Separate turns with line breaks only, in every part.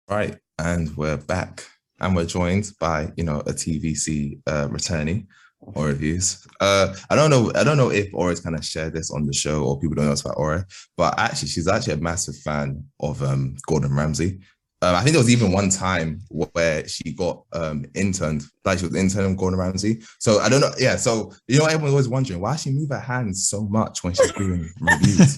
Right, and we're back, and we're joined by a TVC returnee, Oreviews. I don't know if Ora's kind of shared this on the show or people don't know about Ora, but actually she's actually a massive fan of Gordon Ramsay. I think there was even one time where she got interned, like she was interning Gordon Ramsay. So I don't know. Yeah. So everyone's always wondering why she move her hands so much when she's doing reviews.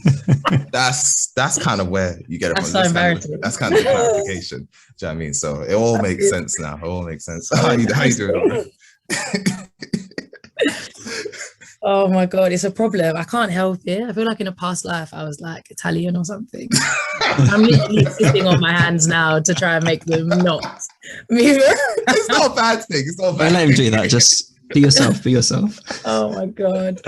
That's kind of where you get it
that's
from.
So embarrassing.
That's kind of the clarification. Do you know what I mean? So it all makes sense now. It all makes sense. How you doing?
Oh my God, it's a problem. I can't help it. I feel like in a past life I was like Italian or something. I'm literally sitting on my hands now to try and make them not move.
It's not a bad thing. It's not a bad
Don't let him do that. Just be yourself. Be yourself.
Oh my God.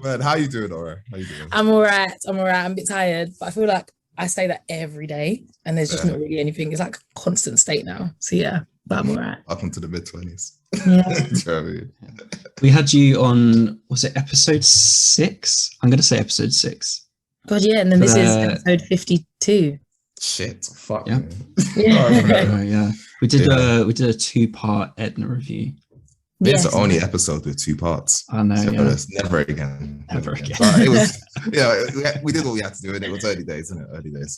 Man, how you doing, Ora? How you doing?
I'm all right. I'm a bit tired, but I feel like I say that every day and there's just not really anything. It's like a constant state now. So yeah, but I'm all right.
Up into the mid-20s.
Yeah.
We had you on, was it episode 6? I'm going to say episode 6.
God, yeah. And then this is episode 52.
Shit. Fuck.
Yeah.
Yeah.
We did a 2-part Edna review.
It's the only episode with 2 parts.
I know.
Never again.
Never again.
But it was, we did what we had to do, and it was early days, isn't it? Early days.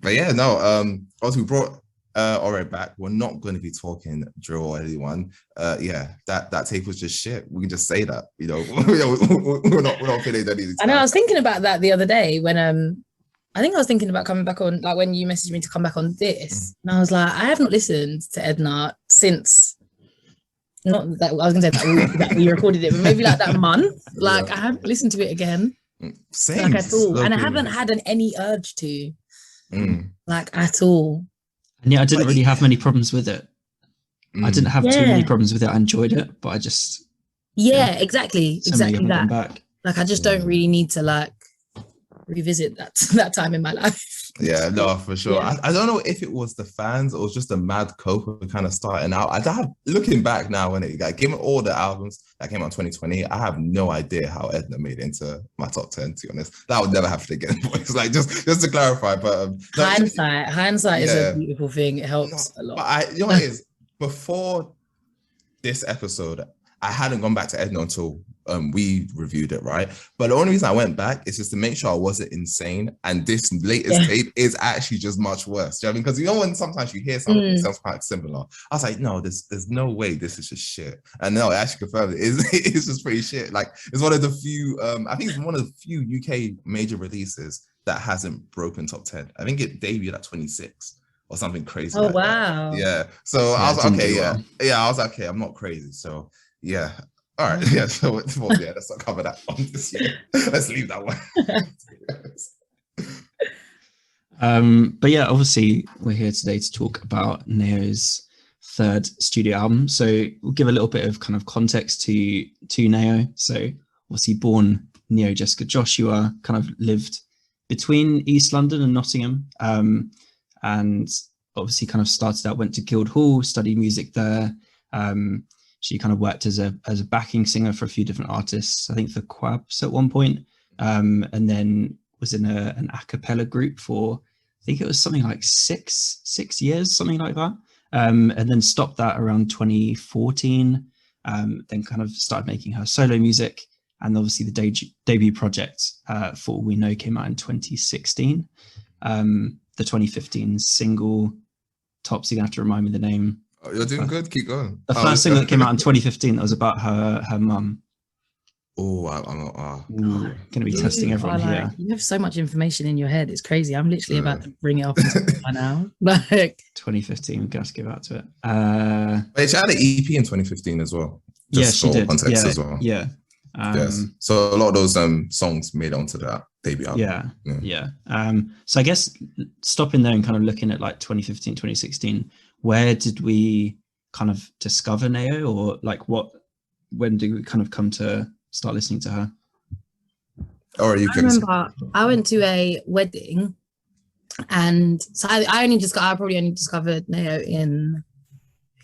But yeah, no. Also, we brought Ora back. We're not going to be talking drill or anyone. That tape was just shit. We can just say that. We're not feeling any.
I know. I was thinking about that the other day when I think I was thinking about coming back on, like when you messaged me to come back on this, and I was like, I have not listened to Edna since. Not that I was gonna say that we recorded it, but maybe like that month. Like I haven't listened to it again.
Same.
Like at all. And I haven't had any urge to. Like at all.
And yeah, I didn't really have many problems with it. I didn't have too many problems with it. I enjoyed it, but I just
exactly that.
Back.
Like I just don't really need to like revisit that time in my life.
Yeah, no, for sure. Yeah. I don't know if it was the fans or just the mad cope kind of starting out. Looking back now, when given all the albums that came out in 2020, I have no idea how Edna made it into my top 10. To be honest, that would never happen again. It's like just to clarify, but
hindsight is a beautiful thing. It helps a lot.
But you know what it is? Before this episode, I hadn't gone back to Edna until we reviewed it, right? But the only reason I went back is just to make sure I wasn't insane. And this latest tape is actually just much worse. Do you know what I mean? Because when sometimes you hear something that sounds quite similar, I was like, no, there's no way this is just shit. And no, it actually confirmed it's just pretty shit. Like it's one of the few, I think it's one of the few UK major releases that hasn't broken top 10. I think it debuted at 26 or something crazy.
Oh, wow.
That. Yeah. So I was like, okay, I was like, okay, I'm not crazy. So yeah. All right, let's not cover that on this year. Let's leave that one.
But yeah, obviously we're here today to talk about NAO's 3rd studio album. So we'll give a little bit of kind of context to NAO. So obviously born Neo Jessica Joshua, kind of lived between East London and Nottingham, and obviously kind of started out, went to Guildhall, studied music there. She kind of worked as a backing singer for a few different artists, I think for Quabs at one point, and then was in an a cappella group for, I think it was something like six years, something like that, and then stopped that around 2014, then kind of started making her solo music, and obviously the debut project, For All We Know, came out in 2016. The 2015 single, Tops, you're going to have to remind me the name.
You're doing good. Keep going.
The first thing that came out in 2015 that was about her mum.
Oh, I'm
going to be testing everyone here.
You have so much information in your head. It's crazy. I'm literally about to bring it up by now. Like
2015, we're going to have to give out to it.
But she had an EP in 2015 as well.
Just she did.
Context as well.
Yeah.
Yes. So a lot of those songs made it onto that debut album.
Yeah. So I guess stopping there and kind of looking at like 2015, 2016, where did we kind of discover NAO, or like when did we kind of come to start listening to her?
Or you can
remember I went to a wedding, and so I probably only discovered NAO in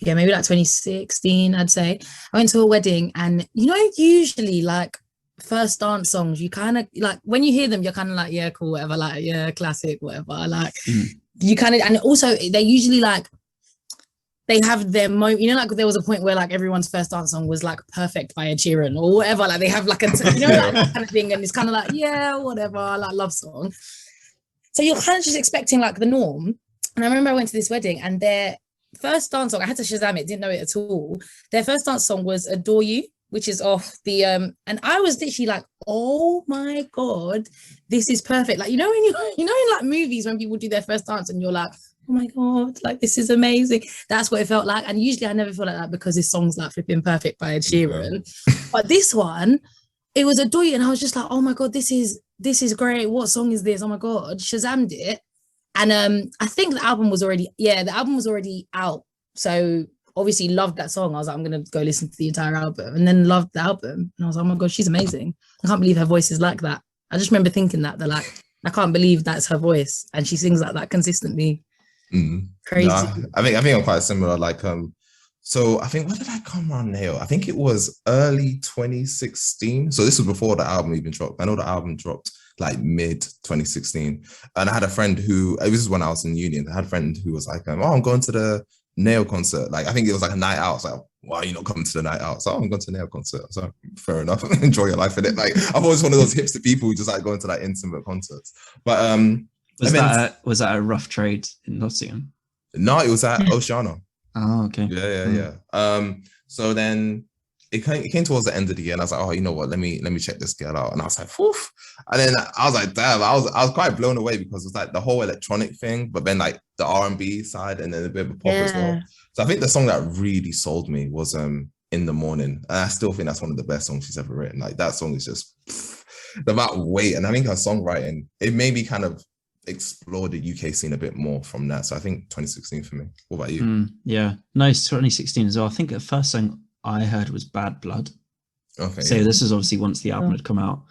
maybe like 2016, I'd say. I went to a wedding, and usually like first dance songs, you kind of like when you hear them, you're kind of like, yeah, cool, whatever, like, yeah, classic, whatever. Like you kind of, and also they're usually like, they have their moment, you know, like there was a point where like everyone's first dance song was like Perfect by Ed Sheeran or whatever, like they have like a, you know, like that kind of thing, and it's kind of like, yeah, whatever, like love song. So you're kind of just expecting like the norm. And I remember I went to this wedding and their first dance song, I had to Shazam it, didn't know it at all. Their first dance song was Adore You, which is off the, and I was literally like, oh my God, this is perfect. Like, you know, when you know, in like movies, when people do their first dance and you're like, oh my God, like this is amazing. That's what it felt like. And usually I never feel like that because this song's like flipping Perfect by Ed Sheeran. But this one, it was Adore You, and I was just like, oh my God, this is great. What song is this? Oh my God, Shazammed it. And I think the album was already out. So obviously loved that song. I was like, I'm gonna go listen to the entire album, and then loved the album. And I was like, oh my God, she's amazing. I can't believe her voice is like that. I just remember thinking that, they're like, I can't believe that's her voice, and she sings like that consistently. Crazy.
No, I think I'm quite similar. Like, so I think, when did I come on NAO? I think it was early 2016. So this was before the album even dropped. I know the album dropped like mid 2016, and I had a friend who, this is when I was in uni, I had a friend who was like, oh, I'm going to the NAO concert. Like, I think it was like a night out. So like, why are you not coming to the night out? So I'm going to the NAO concert. So fair enough. Enjoy your life in it. Like, I'm always one of those hipster people who just like going to like intimate concerts. But
was that a rough trade in Nottingham?
No, it was at Oceana.
Oh, okay.
Yeah. So then it came towards the end of the year, and I was like, oh, you know what? Let me check this girl out. And I was like, woof. And then I was like, damn, I was quite blown away because it's like the whole electronic thing, but then like the R&B side and then a bit of a pop as well. So I think the song that really sold me was In the Morning. And I still think that's one of the best songs she's ever written. Like, that song is just the amount of weight. And I think her songwriting, it made me kind of explore the UK scene a bit more from that. So I think 2016 for me. What about you?
Yeah, nice. 2016 as well. I think the first song I heard was Bad Blood.
Okay.
So this is obviously once the album had come out.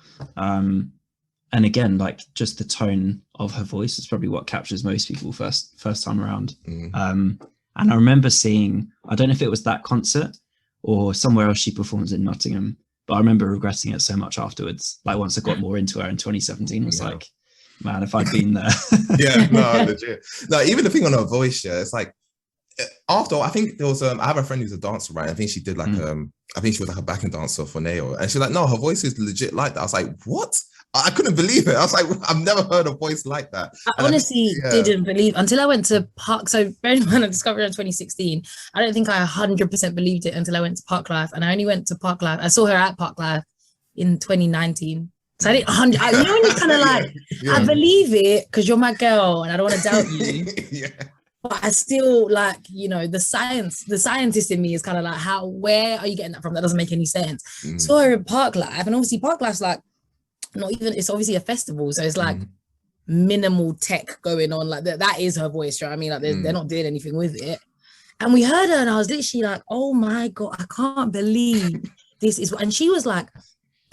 And again, like just the tone of her voice is probably what captures most people first time around. And I remember seeing, I don't know if it was that concert or somewhere else she performs in Nottingham, but I remember regretting it so much afterwards. Like once I got more into her in 2017, I was like, man, if I'd been there.
Yeah, no, legit. No, even the thing on her voice, yeah, it's like, after, I think there was, I have a friend who's a dancer, right? I think she did like, I think she was like a backing dancer for NAO. And she's like, no, her voice is legit like that. I was like, what? I couldn't believe it. I was like, I've never heard a voice like that.
I honestly didn't believe until I went to Park. So bearing in mind I discovered it in 2016. I don't think I 100% believed it until I went to Park Life. And I only went to Park Life. I saw her at Park Life in 2019. So I didn't 100. You know when you're kind of like, I believe it because you're my girl and I don't want to doubt you. But I still like, you know, the scientist in me is kind of like, where are you getting that from? That doesn't make any sense. So I in Park Life, and obviously Park Life's like, not even, it's obviously a festival. So it's like minimal tech going on. Like that is her voice, right? I mean, like they're not doing anything with it. And we heard her and I was literally like, oh my God, I can't believe this is, and she was like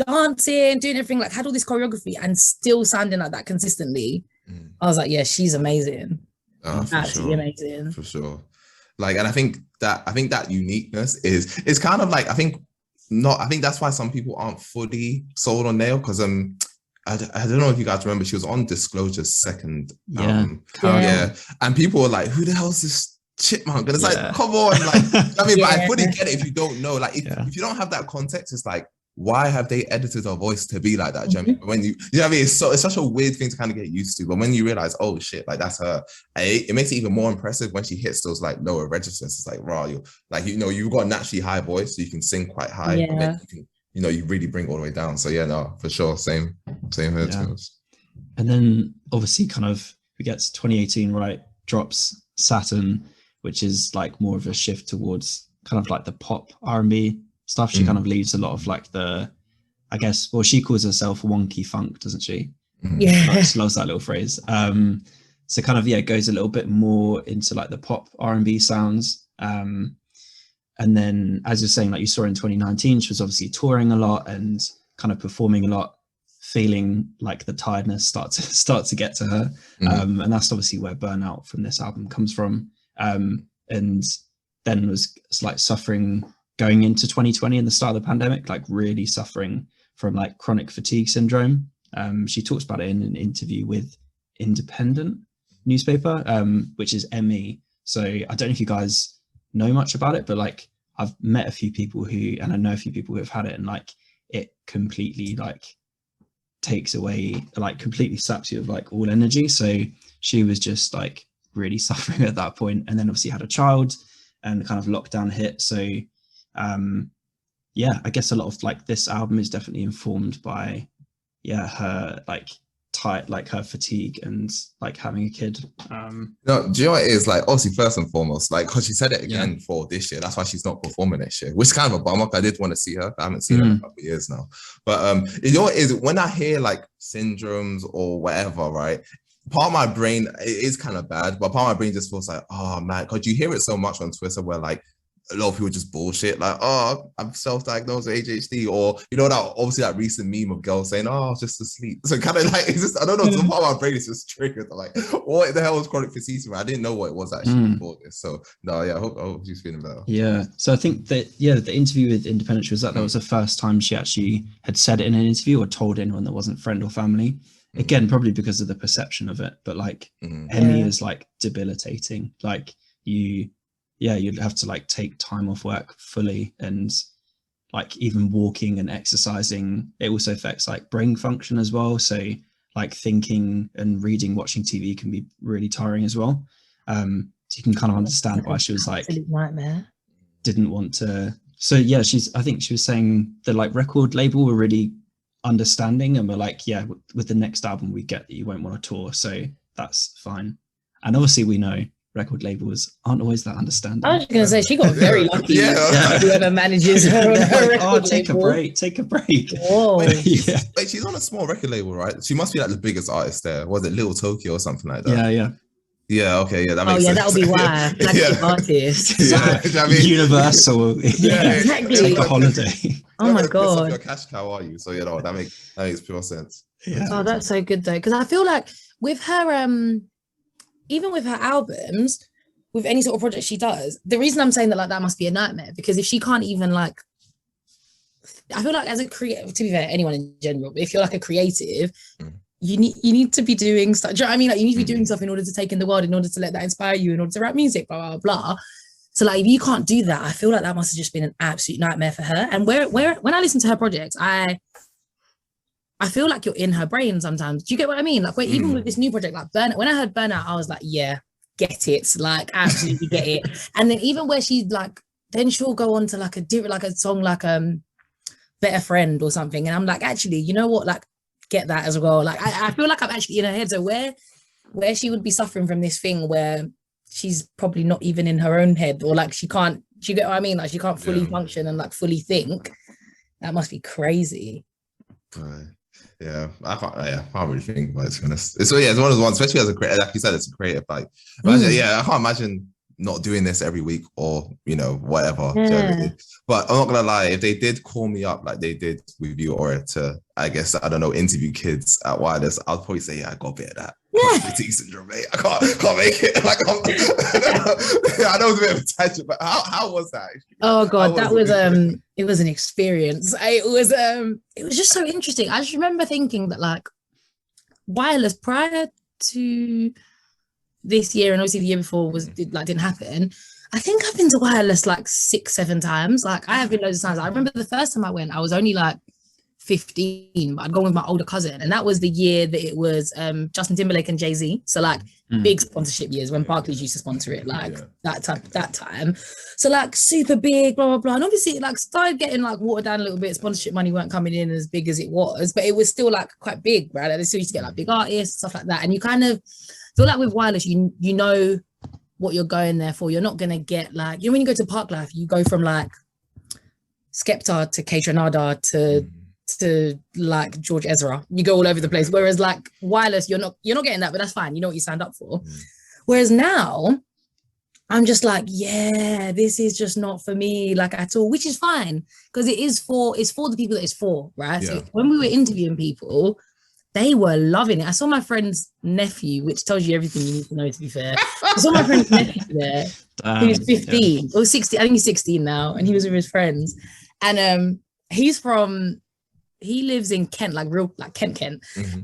dancing, doing everything, like had all this choreography and still sounding like that consistently. I was like, yeah, she's amazing. Absolutely amazing. For sure.
Like, and I think that uniqueness is kind of like, I think that's why some people aren't fully sold on NAO, because I don't know if you guys remember, she was on Disclosure's second album. And people were like, who the hell is this chipmunk? And it's like, come on, like, I mean, but I fully get it if you don't know, like, if you don't have that context, it's like, why have they edited her voice to be like that? Do you know what I mean? When you know what I mean? It's such a weird thing to kind of get used to. But when you realize, oh shit, like that's her, it makes it even more impressive when she hits those like lower registers. It's like, raw, you like, you know, you've got a naturally high voice, so you can sing quite high, but then you can, you know, you really bring it all the way down. So yeah, no, for sure, same here too.
And then obviously kind of we get to 2018, right? Drops Saturn, which is like more of a shift towards kind of like the pop R&B stuff. She kind of leaves a lot of like the, I guess, well, she calls herself wonky funk, doesn't she? She loves that little phrase. So kind of, goes a little bit more into like the pop R&B sounds. And then, as you're saying, like you saw in 2019, she was obviously touring a lot and kind of performing a lot, feeling like the tiredness start to get to her. And that's obviously where Burnout from this album comes from. And then was like suffering going into 2020 and the start of the pandemic, like really suffering from like chronic fatigue syndrome. She talks about it in an interview with Independent. newspaper, which is ME. So I don't know if you guys know much about it, but like I've met a few people and I know a few people who have had it, and like it completely like takes away, like completely saps you of like all energy. So she was just like really suffering at that point, and then obviously had a child and kind of lockdown hit. So yeah, I guess a lot of like this album is definitely informed by her like her fatigue and like having a kid.
No, do you know what it is? Like, obviously, first and foremost, like, because she said it again for this year. That's why she's not performing next year, which is kind of a bummer. I did want to see her. I haven't seen her in a couple of years now. But you know what it is? When I hear like syndromes or whatever, right? Part of my brain, it is kind of bad, but part of my brain just feels like, oh man, because you hear it so much on Twitter where like a lot of people just bullshit, like, oh, I'm self-diagnosed with ADHD, or you know, that obviously that recent meme of girls saying, oh, I was just asleep. So kind of like, it's just, I don't know, some part of my brain is just triggered. Like, what the hell was chronic fatigue? I didn't know what it was actually before this. So no, yeah, I hope she's feeling better.
Yeah. So I think that the interview with Independence was that was the first time she actually had said it in an interview or told anyone that wasn't friend or family. Again, probably because of the perception of it, but like ME is like debilitating. Like you'd have to like take time off work fully, and like even walking and exercising, it also affects like brain function as well. So like thinking and reading, watching TV can be really tiring as well. So you can kind of understand why she was like
nightmare.
Didn't want to. So yeah, I think she was saying the like record label were really understanding and we're like, yeah, with the next album we get that you won't want to tour, so that's fine. And obviously we know record labels aren't always that understanding.
I was going to say she got very lucky. Whoever manages her on her record
label. Take a break.
Whoa.
Wait, she's on a small record label, right? She must be like the biggest artist there. Was it Little Tokyo or something like that? Yeah, okay, yeah, that makes sense.
That'll be why. Flagship artist.
Universal.
Exactly.
Take a holiday.
Oh my god.
Your cash cow, are you? So you know that makes pure sense.
Oh, that's so good though, because I feel like with her, even with her albums, with any sort of project she does, the reason I'm saying that like that must be a nightmare, because if she can't even like, I feel like as a creative, to be fair, anyone in general, but if you're like a creative. You need to be doing stuff. Do you know what I mean? Like you need to be doing stuff in order to take in the world, in order to let that inspire you, in order to write music, blah, blah, blah. So like if you can't do that, I feel like that must have just been an absolute nightmare for her. And when I listen to her projects, I feel like you're in her brain sometimes. Do you get what I mean? Like even with this new project, like Burnout, when I heard Burnout, I was like, yeah, get it. Like absolutely get it. And then even where she like, then she'll go on to like a song like Better Friend or something. And I'm like, actually, you know what? Like, get that as well. Like I feel like I'm actually in her head. So where she would be suffering from this thing where she's probably not even in her own head, or like she can't, do you get what I mean? Like she can't fully function and like fully think. That must be crazy.
Right. Yeah, I can't really think about it, to be honest. It's one of those ones, especially as a creator, like you said, it's a creative. Like, I can't imagine not doing this every week or, you know, whatever.
Yeah.
But I'm not gonna lie, if they did call me up like they did with you, or to, I guess, I don't know, interview kids at Wireless, I'll probably say, yeah, I got a bit of that. Fatigue syndrome, mate. I can't make it. Like, I know it's a bit of a tangent, but how was that?
Oh god, that was it was an experience. It was just so interesting. I just remember thinking that like Wireless prior to this year, and obviously the year before didn't happen. I think I've been to Wireless like 6-7 times. Like I have been loads of times. I remember the first time I went, I was only like 15, but I'd gone with my older cousin, and that was the year that it was Justin Timberlake and Jay-Z. So like big sponsorship years when Barclays used to sponsor it, like that time. So like super big, blah blah blah. And obviously it like started getting like watered down a little bit. Sponsorship money weren't coming in as big as it was, but it was still like quite big, right? Like, they still used to get like big artists, stuff like that. And you kind of feel like with Wireless, you know what you're going there for. You're not gonna get like, you know, when you go to Parklife, you go from like Skepta to Kaytranada to like George Ezra. You go all over the place. Whereas like Wireless, you're not getting that, but that's fine. You know what you signed up for. Whereas now I'm just like, yeah, this is just not for me, like at all, which is fine, because it's for the people that it's for, right? Yeah. So when we were interviewing people, they were loving it. I saw my friend's nephew, which tells you everything you need to know, to be fair. I saw my friend's nephew there. He was 15 or 16. I think he's 16 now, and he was with his friends. And he lives in Kent, like real, like Kent.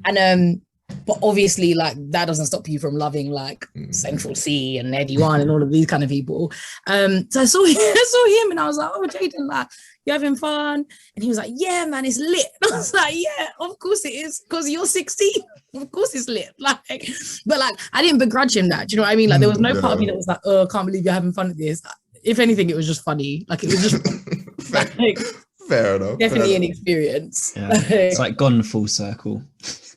And But obviously, like, that doesn't stop you from loving like Central C and Eddie One and all of these kind of people. So I saw him and I was like, oh, Jaden, like, you having fun? And he was like, yeah, man, it's lit. And I was like, yeah, of course it is, because you're 16. Of course it's lit. Like, but like, I didn't begrudge him that. Do you know what I mean? Like, there was no part of me that was like, oh, I can't believe you're having fun at this. If anything, it was just funny. Like, it was just like,
fair enough.
Definitely an experience.
Yeah. It's like gone full circle.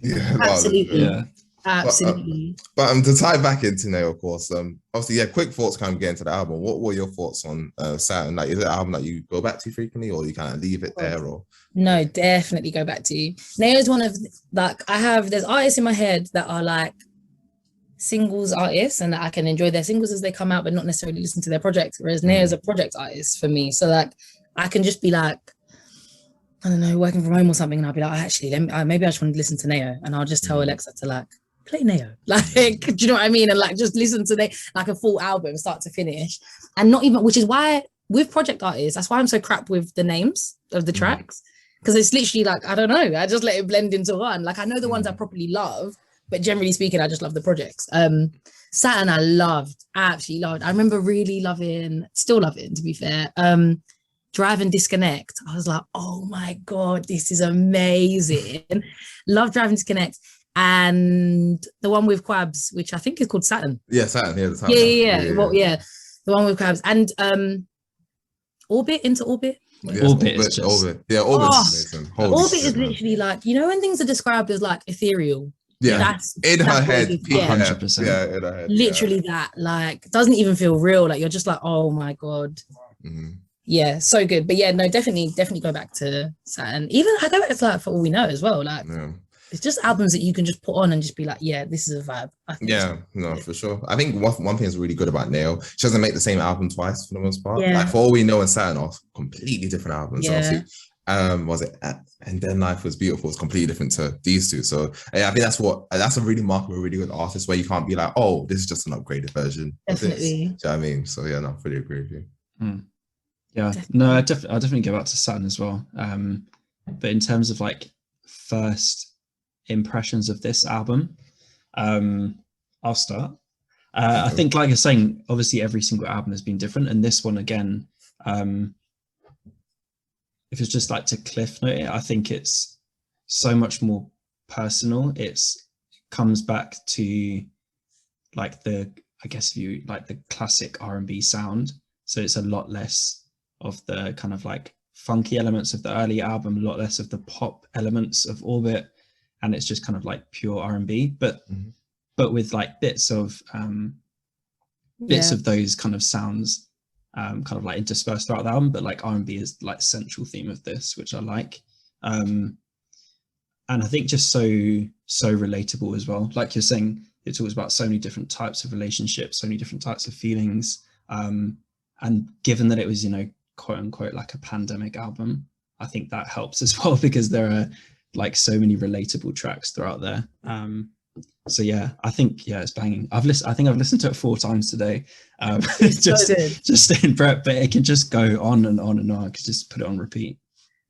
Yeah,
absolutely.
Yeah.
Absolutely.
But to tie back into NAO, of course, obviously, yeah, quick thoughts kind of get into the album. What were your thoughts on Saturn? Like, is it an album that you go back to frequently, or you kind of leave it there? Or
no, definitely go back to. NAO is one of, like, there's artists in my head that are like singles artists, and that I can enjoy their singles as they come out, but not necessarily listen to their projects. Whereas NAO is a project artist for me, so like I can just be like, I don't know, working from home or something, and I'll be like, actually, maybe I just want to listen to NAO, and I'll just tell Alexa to like play NAO, like, do you know what I mean? And like, just listen to like a full album, start to finish, and not even, which is why with project artists, that's why I'm so crap with the names of the tracks, because it's literally like, I don't know, I just let it blend into one. Like, I know the ones I properly love, but generally speaking, I just love the projects. Saturn, I absolutely loved. I remember really still loving, to be fair. Drive and Disconnect. I was like, oh my God, this is amazing. Love Drive and Disconnect. And the one with Quabs, which I think is called Saturn.
Yeah, Saturn. Yeah, the Saturn.
Yeah. Well, yeah, the one with Quabs. And Orbit, Into Orbit.
Yes, Orbit. Yeah, Orbit's amazing.
Orbit is literally like, you know, when things are described as like ethereal.
Yeah,
that's
in her head.
100%.
Yeah, in her head.
Literally that, like, doesn't even feel real. Like, you're just like, oh my God. Yeah, so good. But yeah, no, definitely go back to Saturn. Even I go back to like For All We Know as well. Like, it's just albums that you can just put on and just be like, yeah, this is a vibe.
Yeah, no, for sure. I think one thing that's really good about NAO, she doesn't make the same album twice for the most part.
Yeah.
Like For All We Know and Saturn are completely different albums.
Yeah.
Obviously, And Then Life Was Beautiful is completely different to these two. So yeah, I think that's a really mark of a really good artist, where you can't be like, oh, this is just an upgraded version.
Definitely.
Do you know what I mean? So yeah, no, I fully agree with you.
Yeah, no, I'll definitely go back to Saturn as well. But in terms of like first impressions of this album, I'll start. I think, like you're saying, obviously every single album has been different, and this one again, if it's just like to cliff note it, I think it's so much more personal. It comes back to like the classic R&B sound. So it's a lot less of the kind of like funky elements of the early album, a lot less of the pop elements of Orbit, and it's just kind of like pure R&B, but with like bits of those kind of sounds kind of like interspersed throughout the album, but like R&B is like central theme of this, which I like. And I think just so relatable as well. Like you're saying, it talks about so many different types of relationships, so many different types of feelings. And given that it was, you know, quote unquote, like a pandemic album, I think that helps as well, because there are like so many relatable tracks throughout there. So yeah, I think, yeah, it's banging. I think I've listened to it 4 times today. Just in prep, but it can just go on and on and on. I could just put it on repeat.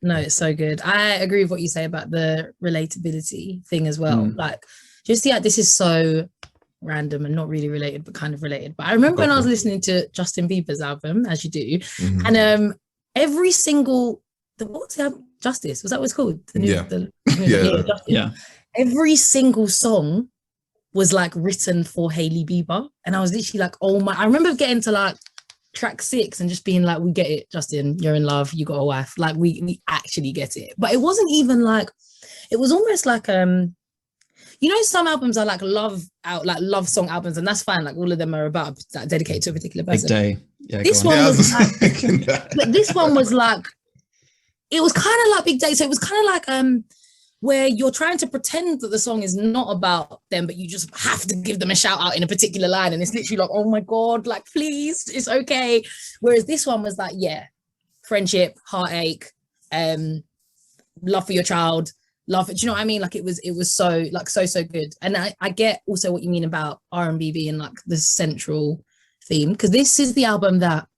No, it's so good. I agree with what you say about the relatability thing as well. Like, just, yeah, this is so random and not really related, but kind of related. But I remember when I was listening to Justin Bieber's album, as you do, and every single, what's the album? Justice, was that what it's called?
Yeah.
Every single song was like written for Hailey Bieber, and I was literally like, oh my, I remember getting to like track 6 and just being like, we get it, Justin, you're in love, you got a wife, like we actually get it. But it wasn't even like, it was almost like you know, some albums are like love song albums, and that's fine, like all of them are about like dedicated to a particular person.
Big Day. Yeah,
this one was like, but this one was like, it was kind of like Big Day. So it was kind of like where you're trying to pretend that the song is not about them, but you just have to give them a shout out in a particular line, and it's literally like, oh my God, like please, it's okay. Whereas this one was like, yeah, friendship, heartache, love for your child, love. Do you know what I mean? Like it was so like so good. And I get also what you mean about R&B being like the central theme, because this is the album that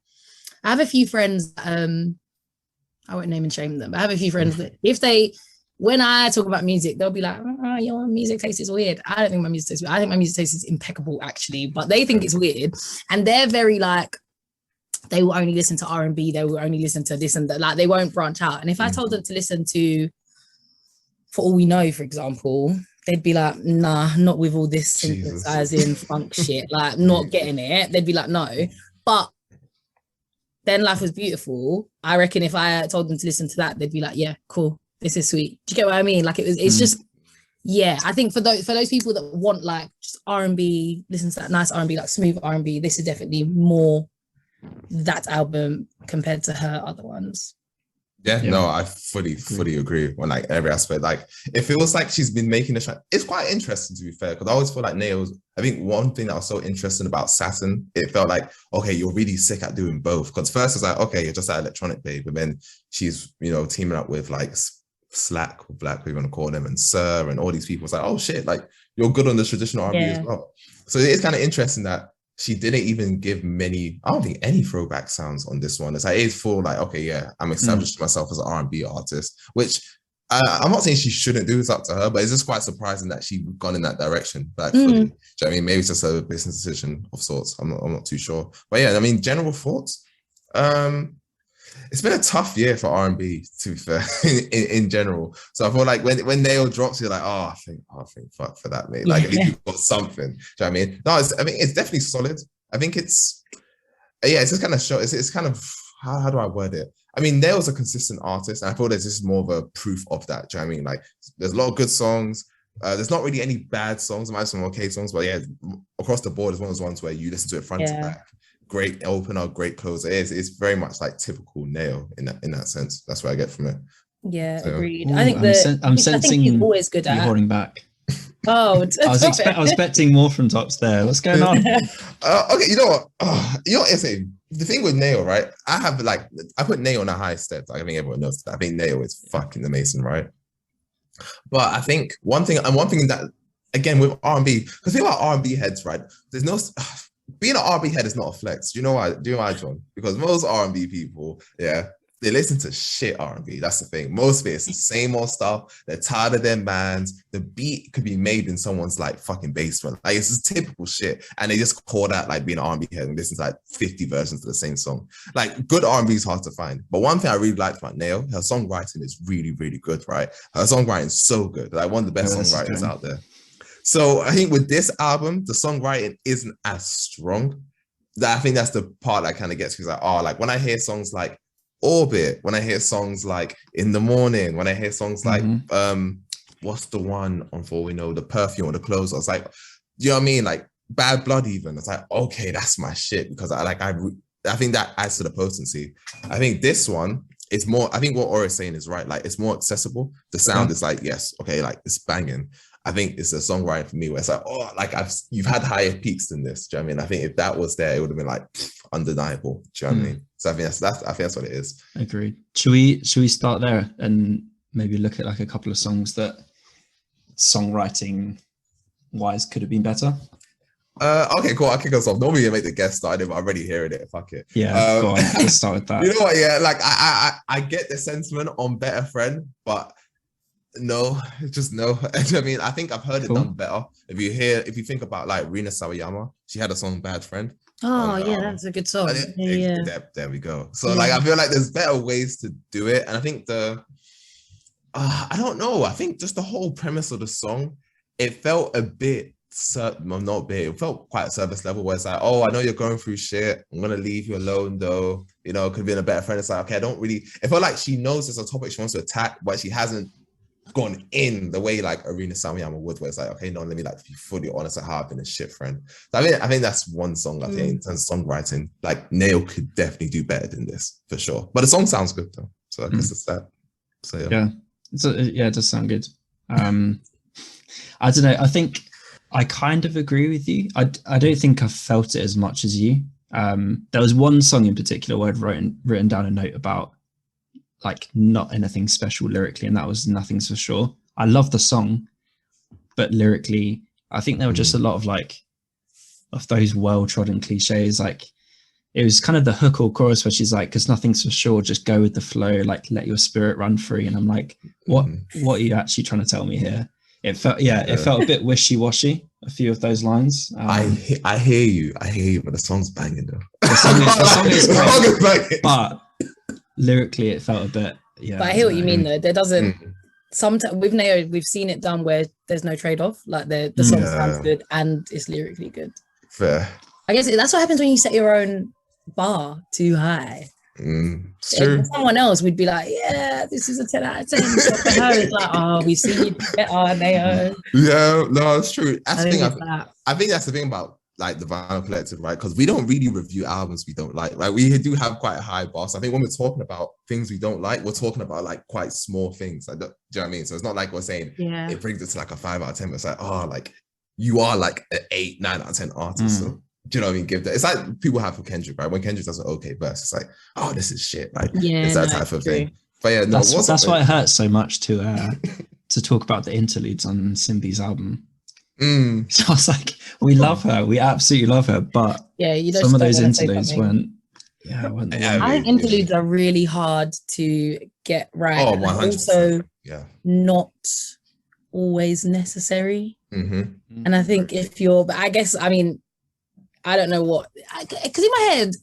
I have a few friends, I won't name and shame them, but I have a few friends that if they when I talk about music, they'll be like, oh, your music taste is weird. I don't think my music taste is weird. I think my music taste is impeccable, actually, but they think it's weird. And they're very like, they will only listen to R&B, they will only listen to this and that. Like, they won't branch out. And if I told them to listen to For All We Know, for example, they'd be like, nah, not with all this synthesizing funk shit, like not getting it. They'd be like, no. But Then Life Was Beautiful, I reckon if I told them to listen to that, they'd be like, yeah, cool, this is sweet. Do you get what I mean? Like it's just, yeah, I think for those people that want like just R&B, listen to that nice R&B, like smooth R&B, this is definitely more that album compared to her other ones.
Yeah, no, I fully agree on like every aspect. Like it feels like she's been making a shine. It's quite interesting, to be fair, because I always feel like Nails, I think one thing that was so interesting about Saturn, it felt like, okay, you're really sick at doing both. Because first it's like, okay, you're just that electronic babe, but then she's, you know, teaming up with like Slack, or Black, we're gonna call them, and Sir, and all these people. It's like, oh shit, like you're good on the traditional R&B as well. So it's kind of interesting that she didn't even give many, I don't think any throwback sounds on this one. It's like, it's full like, okay, yeah, I'm establishing myself as an R&B artist, which I'm not saying she shouldn't do, it's up to her, but it's just quite surprising that she's gone in that direction. Like, fully. Do you know what I mean? Maybe it's just a business decision of sorts. I'm not too sure. But yeah, I mean, general thoughts. It's been a tough year for R&B, to be fair, in general. So I feel like when NAO drops, you're like, oh, I think fuck for that, mate. Like at least you've got something. Do you know what I mean? No, I mean, it's definitely solid. I think it's just kind of show. It's kind of, how do I word it? I mean, NAO's a consistent artist, and I feel there's just more of a proof of that. Do you know what I mean? Like, there's a lot of good songs. There's not really any bad songs. There might be some okay songs, but yeah, across the board, it's one of those ones where you listen to it front to back. Great opener, great closer. It's very much like typical NAO in that sense. That's what I get from it.
Yeah,
so,
agreed.
Ooh,
I think
I'm sensing
he's always good at
you holding back.
Oh,
I was expecting more from Tops there. What's going on?
Okay, you know what? The thing with NAO, right? I put NAO on a high step. Like, I think everyone knows that. I think NAO is fucking amazing, right? But I think one thing that, again, with R&B, because think about R&B heads, right? There's no being an R&B head is not a flex. Do you know why? John? Because most R&B people, they listen to shit R&B. That's the thing. Most of it is the same old stuff. They're tired of their bands. The beat could be made in someone's like fucking basement. Like, it's just typical shit. And they just call that like being an R&B head and listen to like 50 versions of the same song. Like, good R&B is hard to find. But one thing I really liked about NAO, her songwriting is really, really good, right? Her songwriting is so good. Like, one of the best songwriters out there. So I think with this album, the songwriting isn't as strong. I think that's the part that kind of gets me, like, oh, like when I hear songs like Orbit, when I hear songs like In the Morning, when I hear songs like what's the one on For We Know, The Perfume or The Clothes, I was like, you know what I mean? Like Bad Blood even. It's like, okay, that's my shit, because I think that adds to the potency. I think this one, it's more, I think what Ora is saying is right. Like, it's more accessible. The sound is like, yes, okay, like it's banging. I think it's a songwriting for me where it's like, oh, like you've had higher peaks than this. Do you know what I mean? I think if that was there, it would have been like undeniable. Do you know what I mean? So I think that's what it is.
Agreed. Should we start there and maybe look at like a couple of songs that songwriting wise could have been better?
Okay, cool. I'll kick us off. Normally you make the guest start, but I'm already hearing it. Fuck it.
Yeah, go on. Let's start with that.
You know what? Yeah, like I get the sentiment on Better Friend, but no, it's just no. I mean, I think I've heard it done better. If you think about like Rina Sawayama, she had a song Bad Friend.
Oh, yeah, that's a good song.
There we go. So like, I feel like there's better ways to do it. And I think I don't know. I think just the whole premise of the song, it felt a bit, it felt quite surface level, where it's like, oh, I know you're going through shit. I'm going to leave you alone though. You know, could have been a better friend. It's like, okay, it felt like she knows it's a topic she wants to attack, but she hasn't gone in the way like Rina Sawayama would, where it's like, okay, no, let me like be fully honest at how I've been a shit friend. So I think that's one song. I think in terms of songwriting, like NAO could definitely do better than this for sure. But the song sounds good though, so I guess it's that. So
it does sound good. I don't know. I think I kind of agree with you. I don't think I felt it as much as you. There was one song in particular where I'd written down a note about like not anything special lyrically, and that was Nothing's For Sure. I love the song, but lyrically, I think there were just a lot of like of those well-trodden cliches, like it was kind of the hook or chorus where she's like, because nothing's for sure, just go with the flow, like let your spirit run free. And I'm like, what are you actually trying to tell me here? It felt a bit wishy-washy, a few of those lines.
I hear you, but the song's banging though.
The song is great, but lyrically it felt a bit,
But I hear what you mean though. There doesn't, sometimes with NAO, we've seen it done where there's no trade-off. Like the song sounds good and it's lyrically good.
Fair.
I guess that's what happens when you set your own bar too high.
It's true.
Someone else would be like, yeah, this is a 10 out of 10. So for her, it's like, oh, we see you better, NAO.
Yeah, no, it's true. That's the thing.
That.
I think that's the thing about like the Vinyl Collective, right? Because we don't really review albums we don't like. Like we do have quite a high bar. So I think when we're talking about things we don't like, we're talking about like quite small things. Like, do you know what I mean? So it's not like we're saying it brings it to like a 5 out of 10. But it's like, oh, like you are like an 8, 9 out of 10 artist. So do you know what I mean? Give that. It's like people have for Kendrick, right? When Kendrick does an okay verse, it's like, oh, this is shit. Like, it's that type of thing. But yeah, no,
that's why it hurts so much to talk about the interludes on Simbi's album. So I was like, we love her, we absolutely love her, but
you
some of those interludes weren't.
I think interludes are really hard to get right.
Oh, 100%.
Also, not always necessary. And I think if you're, but I guess, I mean, I don't know what, because in my head,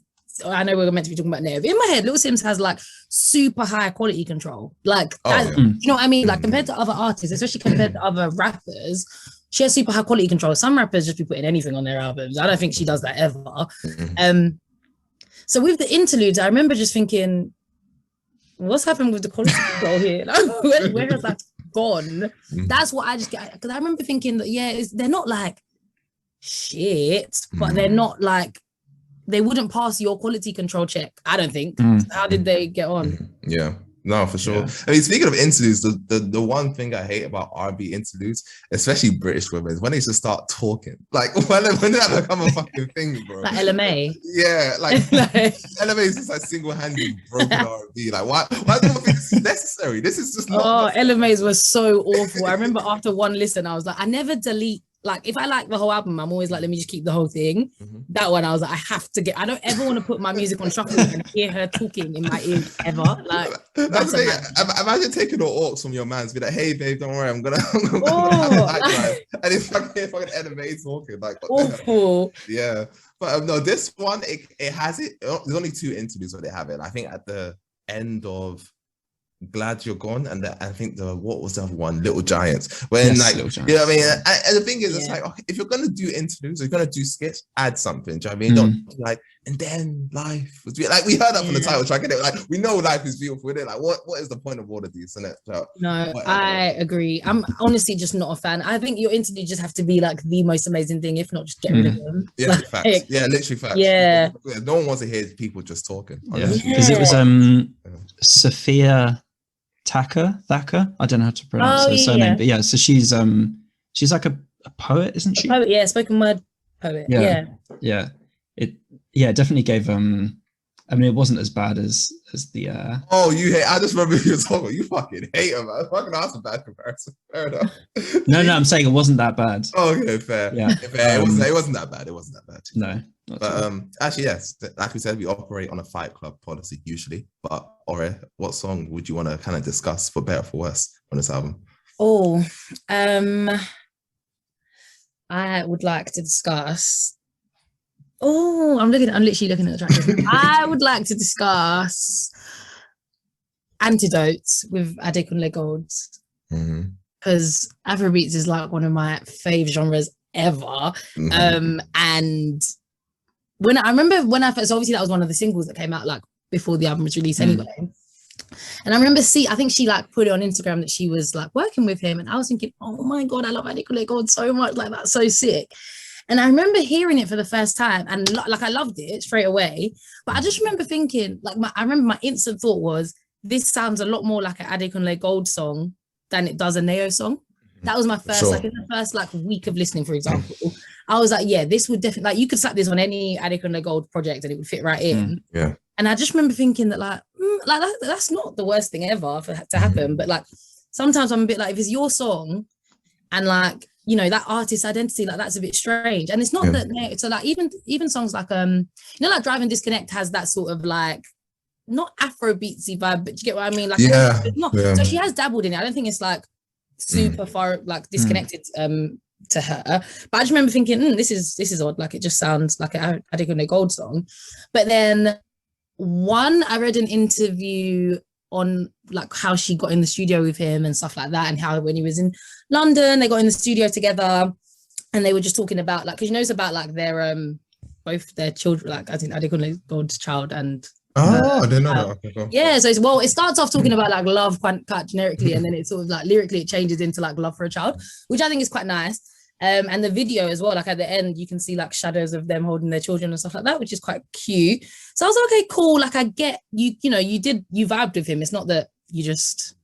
I know we're meant to be talking about NAO, but in my head, Little Sims has like super high quality control. Like, you know what I mean? Like compared to other artists, especially compared to other rappers, she has super high quality control. Some rappers just be putting anything on their albums. I don't think she does that ever. So with the interludes, I remember just thinking, what's happened with the quality control here? Like, where has that gone? That's what I just get, because I remember thinking that, they're not like shit, but they're not like, they wouldn't pass your quality control check, I don't think. So how did they get on?
No, for sure. I mean, speaking of interludes, the one thing I hate about R&B interludes, especially British women, is when they just start talking. Like, when that become a fucking thing, bro.
Like LMA.
Yeah, like LMA is just like single-handedly broken R&B. Like, why do you think this is necessary? This is just not.
Oh, LMAs were so awful. I remember after one listen, I was like, I never delete. Like, if I like the whole album, I'm always like, let me just keep the whole thing. That one, I was like, I have to get, I don't ever want to put my music on shuffle and hear her talking in my ears ever. Like,
imagine taking the aux from your man's, be like, hey, babe, don't worry, I'm gonna have a night drive. And it's fucking anime talking. Like,
awful.
Yeah. But no, this one, it has it. There's only 2 interludes where they have it. I think at the end of Glad You're Gone, and I think what was the other one? Little Giants. When like, you know what I mean? And the thing is, it's like, okay, if you're gonna do interludes, if you're gonna do skits, add something. Do you know what I mean? Don't like, and then life was like, we heard that from the title track, and it, like, we know life is beautiful. Isn't it? Like, what is the point of all of these? Isn't it? So,
no, I agree. I'm honestly just not a fan. I think your interludes just have to be like the most amazing thing. If not, just get rid of them.
Yeah,
like,
facts. Yeah, literally facts.
Yeah.
No one wants to hear people just talking.
Because it was Sophia Thacker, I don't know how to pronounce her surname, but so she's like a poet, isn't she?
A poet, spoken word poet.
It definitely gave I mean, it wasn't as bad as the
oh, you hate, I just remember you were talking, you fucking hate him, man. Fucking that's a bad comparison. Fair enough.
No, I'm saying it wasn't that bad.
Oh, okay, fair. Fair. It wasn't that bad. It wasn't that bad.
No.
But actually, yes, like we said, we operate on a Fight Club policy usually. But Ore, what song would you want to kind of discuss, for better or for worse, on this album?
Oh, I would like to discuss. Oh, I'm literally looking at the track. I would like to discuss Antidote with Adekunle Gold, because Afrobeats is like one of my fave genres ever. And when I remember when I first, obviously that was one of the singles that came out like before the album was released anyway. And I remember I think she like put it on Instagram that she was like working with him, and I was thinking, oh my God, I love Adekunle Gold so much, like that's so sick. And I remember hearing it for the first time, and like I loved it straight away. But I just remember thinking, like I remember my instant thought was, this sounds a lot more like an Adekunle Gold song than it does a NAO song. That was my first, like in the first like week of listening, for example. I was like, yeah, this would definitely, like, you could slap this on any Adekunle Gold project and it would fit right in. And I just remember thinking that like that's not the worst thing ever to happen. But like sometimes I'm a bit like, if it's your song and like you know, that artist identity, like that's a bit strange. And it's not that, so like even songs like you know, like Drive and Disconnect has that sort of like not Afro beatsy vibe, but you get what I mean? Like it's not, so she has dabbled in it. I don't think it's like super far like disconnected to her. But I just remember thinking, this is odd. Like it just sounds like a Adekunle Gold song. But then I read an interview on like how she got in the studio with him and stuff like that, and how when he was in London they got in the studio together and they were just talking about like, because you know it's about like their both their children, like I think Adekunle Gold's child and
I didn't know that. Okay, cool.
Yeah, so it starts off talking about like love quite generically, and then it sort of like lyrically it changes into like love for a child, which I think is quite nice. And the video as well, like at the end you can see like shadows of them holding their children and stuff like that, which is quite cute. So I was like, okay, cool, like I get you know, you vibed with him. It's not that you just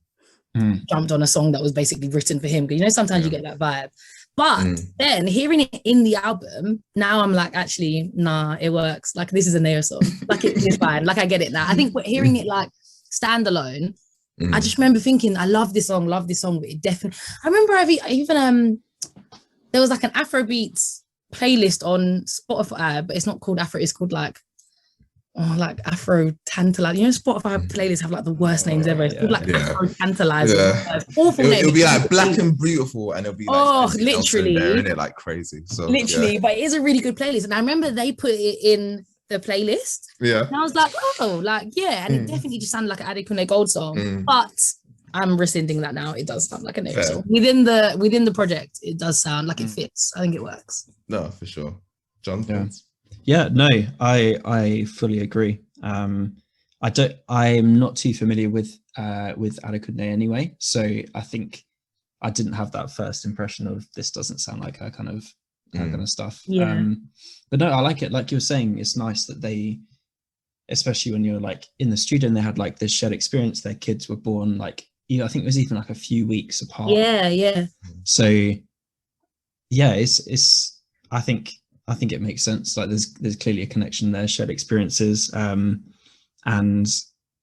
jumped on a song that was basically written for him, because you know sometimes you get that vibe. But then hearing it in the album, now I'm like, actually, nah, it works. Like this is a NAO song. Like it's fine. Like I get it now. I think hearing it like standalone, I just remember thinking, I love this song, but it definitely. I remember I even there was like an Afrobeats playlist on Spotify, but it's not called Afro. It's called like Afro Tantalize. You know, Spotify playlists have like the worst names ever. It's called like Afro Tantalize. Awful name.
It'll be like Black and Beautiful, and it'll be like
literally
in it like crazy. So
literally, but it is a really good playlist. And I remember they put it in the playlist. Yeah. And I was like, and it definitely just sounded like an Adekunle Gold song. But I'm rescinding that now. It does sound like a NAO song. Within the project, it does sound like it fits. I think it works.
No, for sure. John?
Yeah, no, I fully agree. I'm not too familiar with Adekunle anyway, so I think I didn't have that first impression of this doesn't sound like her kind of stuff.
Yeah.
But no, I like it. Like you were saying, it's nice that they, especially when you're like in the studio and they had like this shared experience. Their kids were born like, I think it was even like a few weeks apart.
Yeah.
So yeah, it's I think it makes sense. Like there's clearly a connection there, shared experiences, and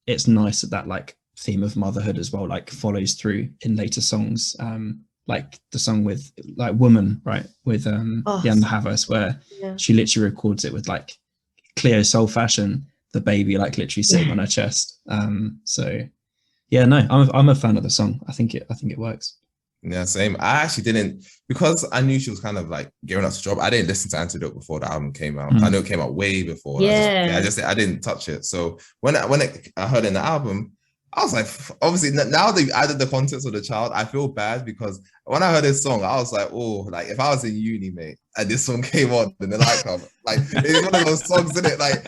it's nice that like theme of motherhood as well, like follows through in later songs, like the song with like Woman, right, with Lianne La Havas, where she literally records it with like Cleo soul fashion, the baby like literally sitting on her chest. So yeah, no, I'm a fan of the song. I think it works.
Yeah, same. I actually didn't, because I knew she was kind of like gearing up to drop. I didn't listen to Antidote before the album came out. I know it came out way before.
Yeah.
I didn't touch it. So when I heard in the album, I was like, obviously now they've added the context of the child, I feel bad, because when I heard this song, I was like, oh, like if I was in uni, mate, and this song came on and then like it's one of those songs, isn't it? Like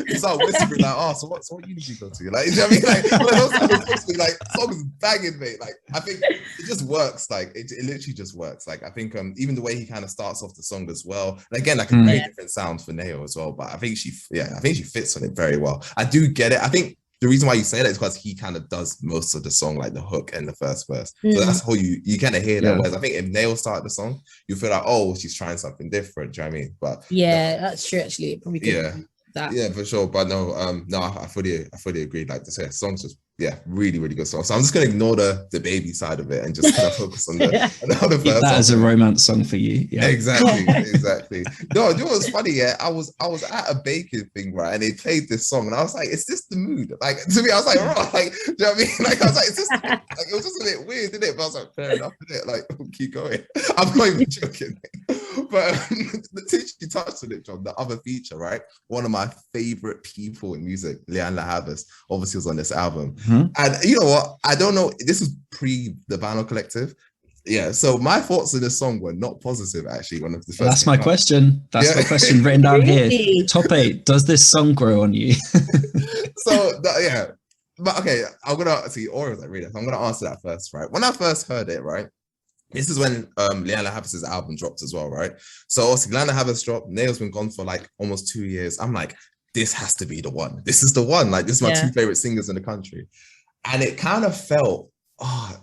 you start whispering like, so what uni do you go to? Like, you know what I mean? Like one of those kind of songs, like song's banging, mate. Like I think it just works. Like it literally just works. Like I think even the way he kind of starts off the song as well. And again, like a very different sound for NAO as well. But I think she fits on it very well. I do get it. I think the reason why you say that is because he kind of does most of the song, like the hook and the first verse. So that's how you kind of hear that. Whereas I think if NAO started the song, you feel like, oh, she's trying something different. Do you know what I mean? But
that's true. Actually, it probably could.
Yeah, for sure. But no, I fully agree. Like to say, the song's just really, really good song. So I'm just gonna ignore the baby side of it and just kind of focus on the verse.
That is a romance song for you. Yeah,
exactly. No, you know what's funny? Yeah, I was at a baking thing, right, and they played this song, and I was like, is this the mood? Like to me, I was like, right, like, do you know what I mean? Like I was like, is this like it was just a bit weird, didn't it? But I was like, fair enough, didn't it? Like, keep going. I'm not even joking. But you touched on it, John. The other feature, right? One of my favorite people in music, Lianne La Havas, obviously was on this album. And you know what? I don't know. This was pre the Vinyl Collective. Yeah. So my thoughts on this song were not positive, actually. When the first
That's my question. That's my question written down here. Top 8. Does this song grow on you?
But okay, I'm gonna see. Or like read it. I'm gonna answer that first, right? When I first heard it, right. This is when Lianne La Havas' album dropped as well, right? So obviously Lianne La Havas dropped. NAO's been gone for like almost 2 years. I'm like, this has to be the one. This is the one. Like, this is my 2 favorite singers in the country. And it kind of felt,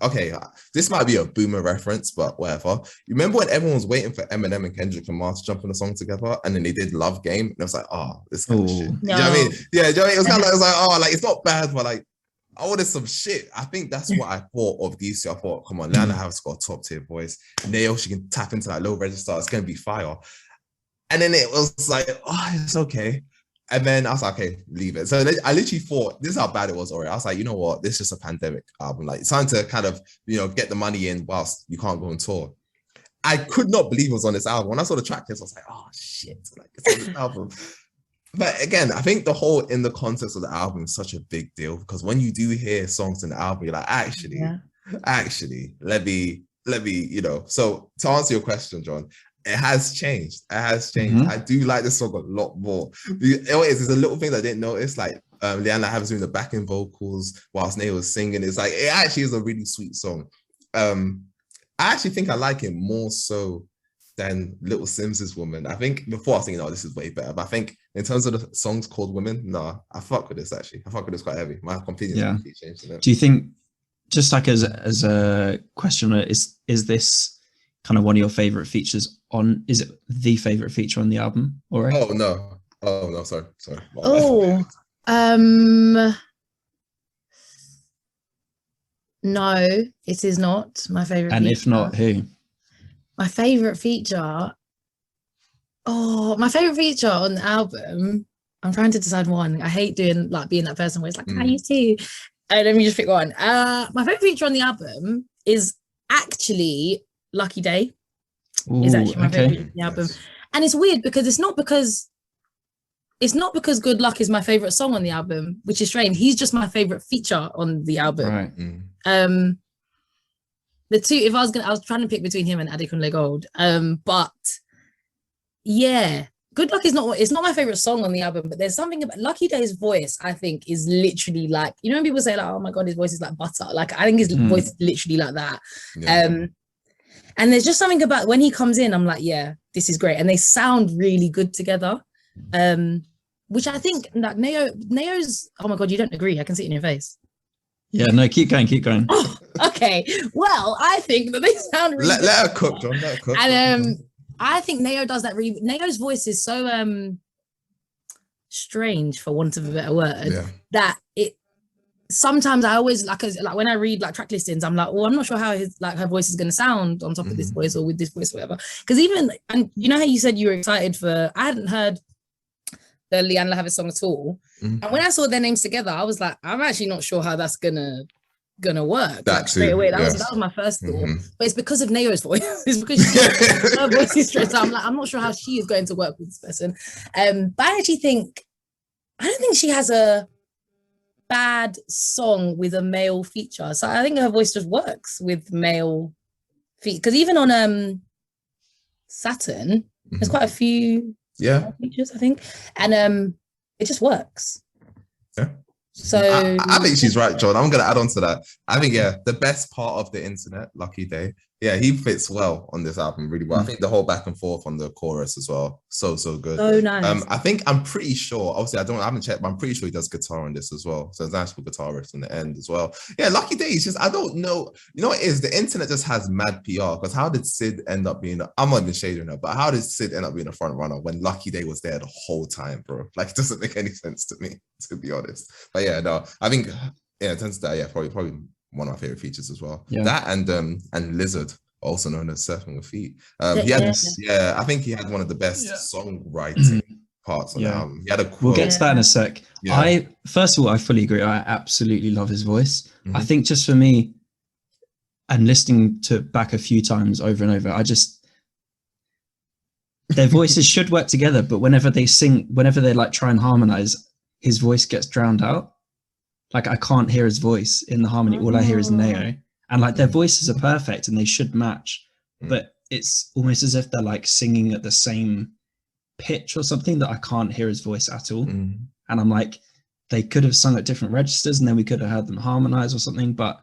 okay, this might be a boomer reference, but whatever. You remember when everyone was waiting for Eminem and Kendrick Lamar to jump on a song together, and then they did Love Game, and it was like, this kind of shit.
No.
You know what I mean? Yeah, you know what I mean? It was kind of like, it was like, like, it's not bad, but like, I wanted some shit. I think that's what I thought of these two. I thought, come on, Lianne La Havas got a top tier voice. NAO, she can tap into that low register. It's gonna be fire. And then it was like, oh, it's okay. And then I was like, okay, leave it. So I literally thought, this is how bad it was already. I was like, you know what? This is just a pandemic album. Like, it's time to kind of, get the money in whilst you can't go on tour. I could not believe it was on this album. When I saw the track list, I was like, oh, shit. Like, it's on this album. But again, I think the whole in the context of the album is such a big deal because when you do hear songs in the album, you're like, actually, let me, So to answer your question, John, it has changed. It has changed. Mm-hmm. I do like this song a lot more. There's a little thing that I didn't notice, like Lianne La Havas doing the backing vocals whilst NAO was singing. It's like, it actually is a really sweet song. I actually think I like it more so than Little Sims's Woman. I think before I was thinking, oh, this is way better. But I think in terms of the songs called Women, no, I fuck with this actually. I fuck with this quite heavy. My opinion completely changed.
Do you think, just like as a question, is this kind of one of your favorite features on? Is it the favorite feature on the album? Or
oh no, sorry.
No, it is not my favorite.
And
feature.
If not, who?
My favorite feature. Oh, my favorite feature on the album. I'm trying to decide one. I hate doing like being that person where it's like, I used to. Let me just pick one. My favorite feature on the album is actually Lucky Day. Is actually my favorite feature on the album. And it's weird because it's not because Good Luck is my favorite song on the album, which is strange. He's just my favorite feature on the album. Right. The two, I was trying to pick between him and Adekunle Gold. But yeah, Good Luck is not my favorite song on the album, but there's something about Lucky Day's voice, I think, is literally like, when people say like, oh my God, his voice is like butter. Like, I think his voice is literally like that. Yeah. And there's just something about when he comes in, I'm like, yeah, this is great. And they sound really good together. Which I think like NAO's, oh my God, you don't agree. I can see it in your face.
Yeah, no, keep going.
Oh, okay. Well, I think that they sound really good.
Let her cook, John. Let her cook.
And I think NAO does that really. NAO's voice is so strange, for want of a better word, that it sometimes I always like when I read like track listings, I'm like, well, I'm not sure how her voice is going to sound on top of this voice or with this voice, whatever. Because even, and you know how you said you were excited for, I hadn't heard the Lianne La Havas song at all, and when I saw their names together, I was like, I'm actually not sure how that's gonna work. That straight away. That was my first thought. But it's because of NAO's voice. It's because her voice is straight. So I'm like, I'm not sure how she is going to work with this person. But I don't think she has a bad song with a male feature. So I think her voice just works with male feet. Because even on Saturn, there's quite a few features, I think. And it just works.
Yeah.
So
I think she's right, John. I'm going to add on to that. I think, the best part of the internet, Lucky Day, he fits well on this album really well. I think the whole back and forth on the chorus as well, so good.
So nice.
I'm pretty sure, obviously I haven't checked, but I'm pretty sure he does guitar on this as well. So there's an actual guitarist in the end as well. Yeah, Lucky Day is just, I don't know. You know what it is? The internet just has mad PR, because how did Sid end up being, I'm not even shading her, but how did Sid end up being a front runner when Lucky Day was there the whole time, bro? Like, it doesn't make any sense to me, to be honest. But yeah, no, I think, in terms of that, probably one of my favorite features as well. Yeah. That and Lizard, also known as Surfing with Feet. I think he had one of the best songwriting parts on the album. He had a quote.
We'll get to that in a sec. First of all, I fully agree. I absolutely love his voice. I think just for me, and listening to back a few times over and over, their voices should work together, but whenever they like try and harmonize, his voice gets drowned out. Like, I can't hear his voice in the harmony. All I hear is NAO. And like, their voices are perfect and they should match, but it's almost as if they're like singing at the same pitch or something that I can't hear his voice at all. And I'm like, they could have sung at different registers and then we could have had them harmonize or something, but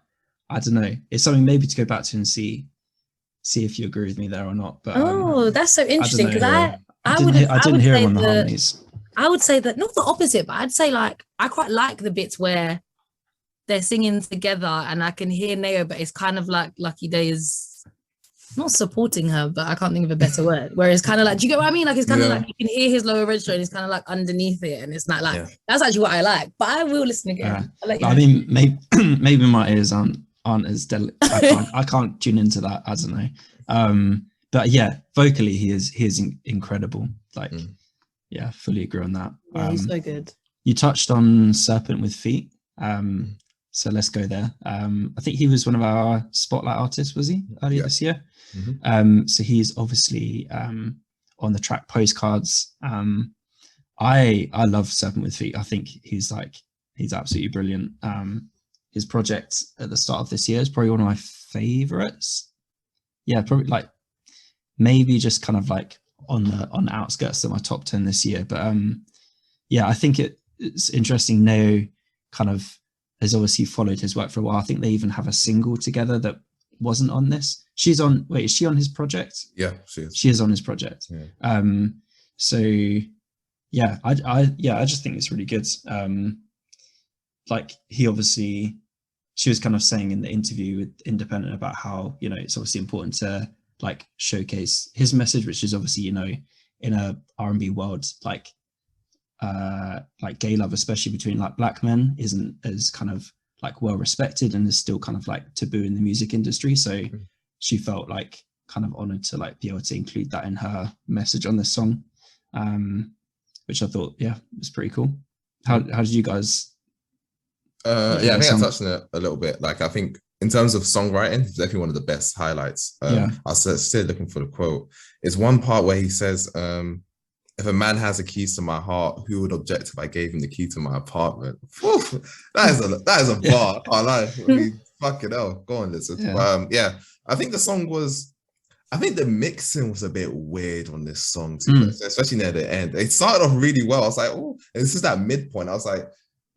I don't know. It's something maybe to go back to and see if you agree with me there or not. But
that's so interesting, because I
didn't hear him on the harmonies.
I would say that, not the opposite, but I'd say like, I quite like the bits where they're singing together and I can hear NAO, but it's kind of like Lucky Day's not supporting her, but I can't think of a better word. Where it's kind of like, do you get what I mean? Like it's kind of like you can hear his lower register and it's kind of like underneath it, and it's not like that's actually what I like. But I will listen again.
I mean, maybe my ears aren't as delicate. I can't tune into that. I don't know. But yeah, vocally he is incredible. Like, yeah, fully agree on that.
Yeah, he's so good.
You touched on Serpent with Feet. So let's go there. I think he was one of our spotlight artists, was he, earlier this year? So he's obviously on the track Postcards. I love Serpent with Feet. I think he's absolutely brilliant. His project at the start of this year is probably one of my favorites. Yeah, probably like maybe just kind of like on the outskirts of my top 10 this year. But yeah, I think it's interesting. NAO kind of has obviously followed his work for a while. I think they even have a single together that wasn't on this. Is she on his project?
Yeah, she is.
She is on his project. Yeah. So yeah, I just think it's really good. Like she was kind of saying in the interview with Independent about how, you know, it's obviously important to like showcase his message, which is obviously, you know, in a R&B world, like gay love, especially between like black men, isn't as kind of like well respected and is still kind of like taboo in the music industry. So she felt like kind of honored to like be able to include that in her message on this song, which I thought, yeah, was pretty cool. How did you guys?
I think I touched on it a little bit. Like, I think in terms of songwriting, it's definitely one of the best highlights. I was still looking for the quote. It's one part where he says, if a man has the keys to my heart, who would object if I gave him the key to my apartment? Whew, that is a bar. I like. I mean, fucking hell. Go on, listen. Yeah, I think the mixing was a bit weird on this song, especially near the end. It started off really well. I was like, oh, and this is that midpoint. I was like,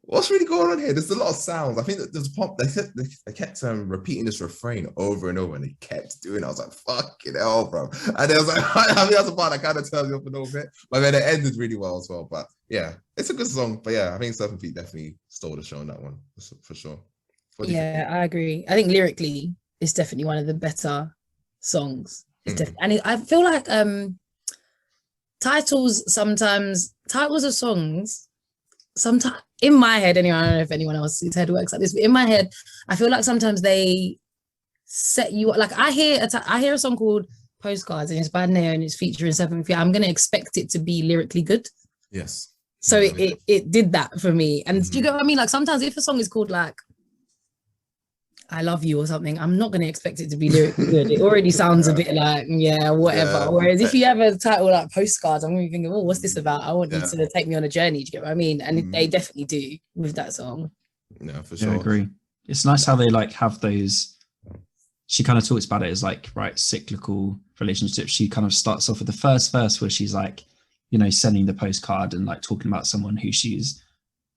what's really going on here? There's a lot of sounds. I think that there's they kept repeating this refrain over and over, and they kept doing it. I was like, fucking hell, bro. And I was like, I mean, that's a part that kind of turns me up a little bit. But then it ended really well as well. But yeah, it's a good song. But yeah, I think Serpent Feet definitely stole the show on that one, for sure.
Yeah, I agree. I think lyrically, it's definitely one of the better songs. And I feel like titles of songs, sometimes in my head anyway, I don't know if anyone else's head works like this, but in my head, I feel like sometimes they set you up. Like I hear a song called Postcards and it's by NAO and it's featuring Serpent Feet. I'm going to expect it to be lyrically good.
Yes.
So it did that for me. And do you get what I mean? Like sometimes if a song is called like I Love You or something, I'm not going to expect it to be lyrically good. It already sounds a bit like, yeah, whatever. Yeah. Whereas if you have a title like Postcards, I'm going to be thinking, oh, what's this about? I want you to take me on a journey. Do you get what I mean? And they definitely do with that song.
Yeah, for sure.
I agree. It's nice how they like have those, she kind of talks about it as like, right, cyclical relationships. She kind of starts off with the first verse where she's like, you know, sending the postcard and like talking about someone who she's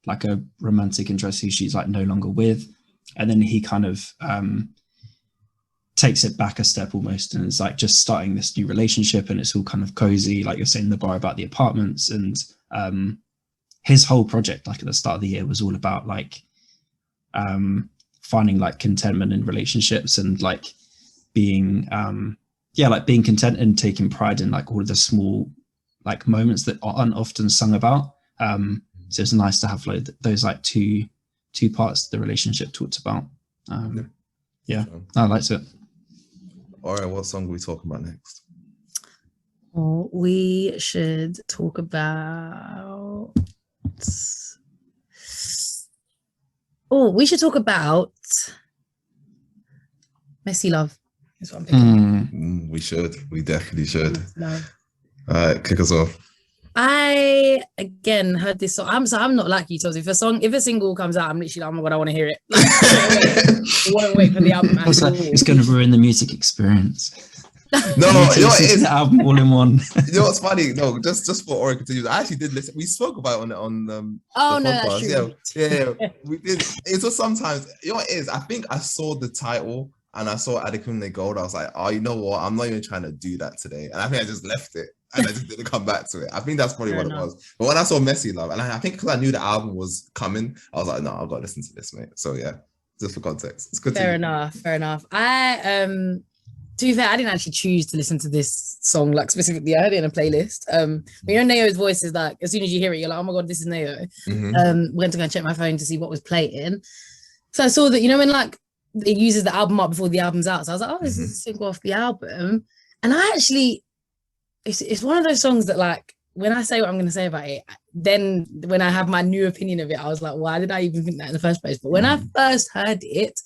like a romantic interest who she's like no longer with. And then he kind of takes it back a step almost and is like just starting this new relationship and it's all kind of cozy, like you're saying in the bar about the apartments. And his whole project, like at the start of the year, was all about like finding like contentment in relationships and like being being content and taking pride in like all of the small like moments that aren't often sung about. So it's nice to have like those like two parts of the relationship talked about. Yeah, I liked it.
All right, what song are we talking about next?
Well, we should talk about Messy Love. Is what I'm picking.
We should. We definitely should. All right, kick us off.
I again heard this song. I'm not like you, Toz. If a single comes out, I'm literally like, oh my god, I want to hear it. I won't wait for the album.
It's going to ruin the music experience.
No, you know what it is?
The album all in one.
You know what's funny? No, just for Ori continues. I actually did listen. We spoke about it on the podcast.
That's true.
Yeah, we did. It's just sometimes, you know what it is? I think I saw the title and I saw Adekunle Gold. I was like, oh, you know what? I'm not even trying to do that today. And I think I just left it. And I just didn't come back to it. I think that's probably what it was. But when I saw Messy Love, and I think because I knew the album was coming, I was like, no, I've got to listen to this, mate. So yeah, just for context. It's good.
Fair enough. I to be fair, I didn't actually choose to listen to this song like specifically. I heard it in a playlist. But you know, Nao's voice is like, as soon as you hear it, you're like, oh my god, this is Nao. Went to go and check my phone to see what was playing. So I saw that, you know, when like it uses the album art before the album's out. So I was like, oh, this is a single off the album. And I actually, it's one of those songs that like, when I say what I'm going to say about it, then when I have my new opinion of it, I was like, why did I even think that in the first place? But when I first heard it,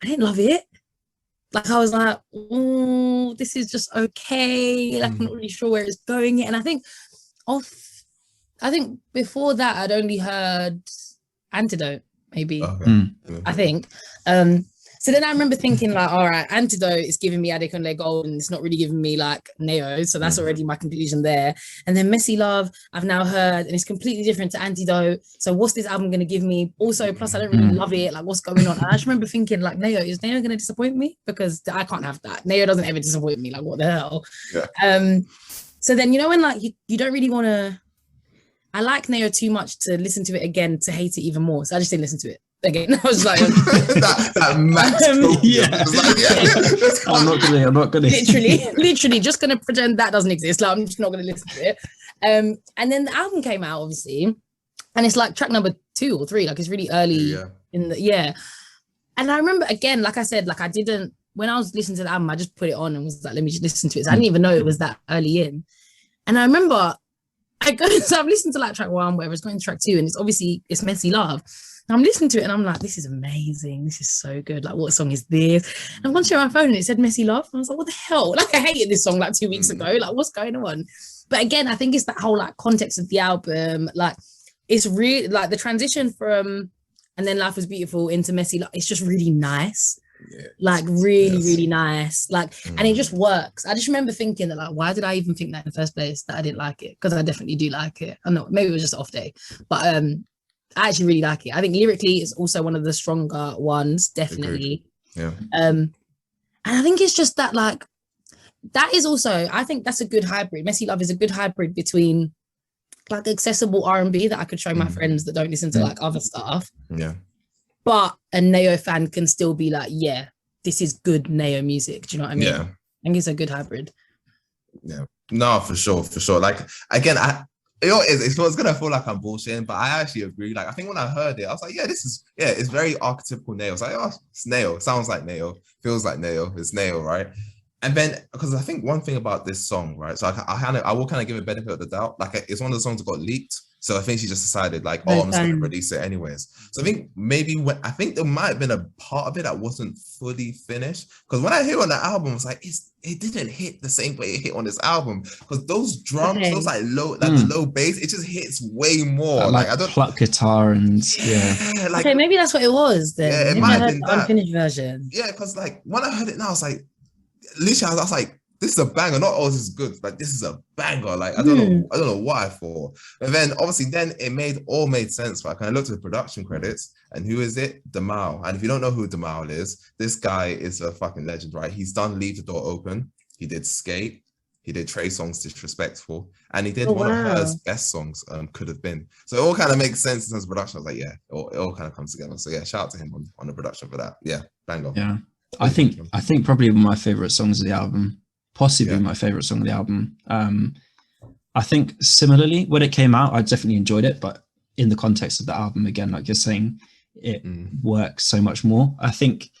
I didn't love it. Like, I was like, oh, this is just okay. Like, I'm not really sure where it's going. And I think before that, I'd only heard Antidote, maybe. I think. So then I remember thinking like, all right, Antidote is giving me Adek on Le Gold and it's not really giving me like Nao. So that's already my conclusion there. And then Messy Love, I've now heard, and it's completely different to Antidote. So what's this album going to give me? Also, plus I don't really love it. Like, what's going on? And I just remember thinking like, Nao, is Nao going to disappoint me? Because I can't have that. Nao doesn't ever disappoint me. Like, what the hell? Yeah. So then, you know, when like you don't really want to, I like Nao too much to listen to it again, to hate it even more. So I just didn't listen to it again. I was like,
that max
I'm not gonna
literally just gonna pretend that doesn't exist. Like, I'm just not gonna listen to it. And then the album came out, obviously, and it's like track number 2 or 3, like it's really early in the And I remember, again, like I said, like I didn't, when I was listening to the album, I just put it on and was like, let me just listen to it. So I didn't even know it was that early in. And I remember so I've listened to like track 1, whatever, it's going to track 2, and it's Messy Love. I'm listening to it and I'm like, this is amazing. This is so good. Like, what song is this? And I'm going to check my phone and it said Messy Love. And I was like, what the hell? Like, I hated this song like 2 weeks ago. Like, what's going on? But again, I think it's that whole like context of the album. Like, it's really like the transition from And Then Life Was Beautiful into Messy Love. It's just really nice. Like really nice. Like, and it just works. I just remember thinking that like, why did I even think that in the first place, that I didn't like it? Because I definitely do like it. I know maybe it was just an off day, but I actually really like it. I think lyrically it's also one of the stronger ones, definitely.
Agreed.
And I think it's just that like, that is also, I think that's a good hybrid. Messy Love is a good hybrid between like accessible R&B that I could show my friends that don't listen to like other stuff. But a Nao fan can still be like, yeah, this is good Nao music. Do you know what I mean? I think it's a good hybrid.
No, for sure. Like, again, it's gonna feel like I'm bullshitting, but I actually agree. Like, I think when I heard it, I was like, it's very archetypical Nao. It's like, oh, it's Nao. Sounds like Nao. Feels like Nao. It's Nao, right? And then, because I think one thing about this song, right? So I will kind of give it benefit of the doubt. Like, it's one of the songs that got leaked. So I think she just decided like, I'm just going to release it anyways. So I think maybe I think there might have been a part of it that wasn't fully finished. Because when I hear on the album, it's like, it didn't hit the same way it hit on this album. Because those drums, those like low, like the low bass, it just hits way more. Like I don't
pluck guitar and
like,
okay, maybe that's what it was then.
Yeah, it
maybe
might
I
have
heard
been
the
that.
unfinished version.
Yeah, because like when I heard it now, I was like, literally, I was like, this is a banger. Not all this is good. Like, this is a banger. Like, I don't know what I thought. But then obviously then it made sense. Right? I looked at the production credits and who is it? Demal. And if you don't know who Demal is, this guy is a fucking legend, right? He's done Leave the Door Open. He did Skate. He did Trey Songz Disrespectful. And he did one of her best songs, Could Have Been. So it all kind of makes sense in terms of production. I was like, yeah, it all kind of comes together. So yeah, shout out to him on the production for that. Yeah, banger.
Yeah. I think probably one of my favorite songs of the album. Possibly my favorite song of the album. I think similarly, when it came out, I definitely enjoyed it, but in the context of the album, again, like you're saying, it works so much more. I think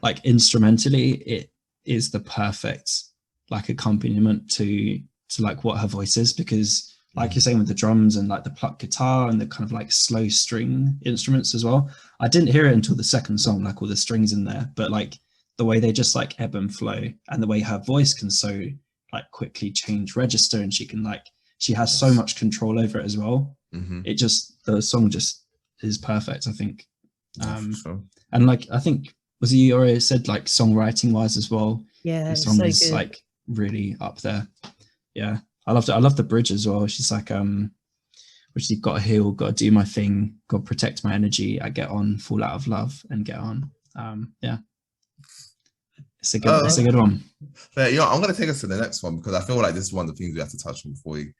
like instrumentally, it is the perfect like accompaniment to like what her voice is, because like you're saying with the drums and like the pluck guitar and the kind of like slow string instruments as well. I didn't hear it until the second song, like all the strings in there, but like the way they just like ebb and flow, and the way her voice can so like quickly change register, and she has so much control over it as well. The song just is perfect, I think. And like I think was you already said like songwriting wise as well.
Yeah,
the song
so
is
good.
like really up there. Yeah, I loved it. I love the bridge as well. She's like which you've got to heal, got to do my thing, got to protect my energy. I get on, fall out of love, and get on. It's a good one.
Yeah, I'm going to take us to the next one because I feel like this is one of the things we have to touch on before we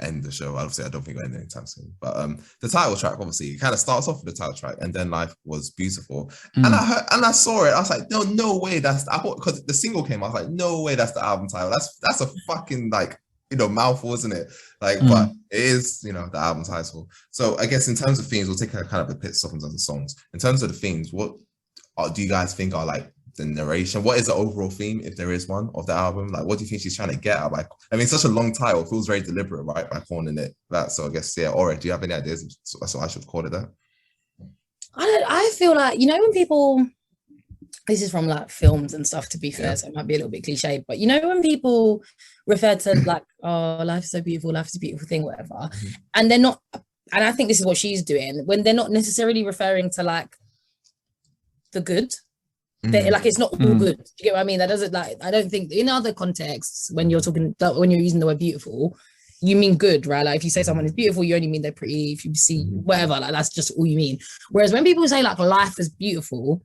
end the show. Obviously, I don't think we'll end anytime soon. But the title track, obviously, it kind of starts off with the title track, and then Life Was Beautiful. And I saw it. I was like, no way. I thought, because the single came, I was like, no way, that's the album title. That's a fucking like, mouthful, isn't it? Like, but it is, the album title. So I guess in terms of themes, we'll take a kind of a pit stop in terms of songs. In terms of the themes, what do you guys think are like the narration? What is the overall theme, if there is one, of the album? Like, what do you think she's trying to get at? Like, I mean, such a long title, it feels very deliberate, right, by calling it that. So I guess, yeah. Ora, do you have any ideas? That's what I should call it that.
I feel like, when people, this is from like films and stuff, to be fair, so it might be a little bit cliche, but when people refer to like, oh, life's so beautiful, life's a beautiful thing, whatever, and they're not, and I think this is what she's doing, when they're not necessarily referring to like the good, like it's not all good. Do you get what I mean? That doesn't, like, I don't think in other contexts, when you're talking, when you're using the word beautiful, you mean good, right? Like if you say someone is beautiful, you only mean they're pretty. If you see whatever, like that's just all you mean. Whereas when people say like life is beautiful,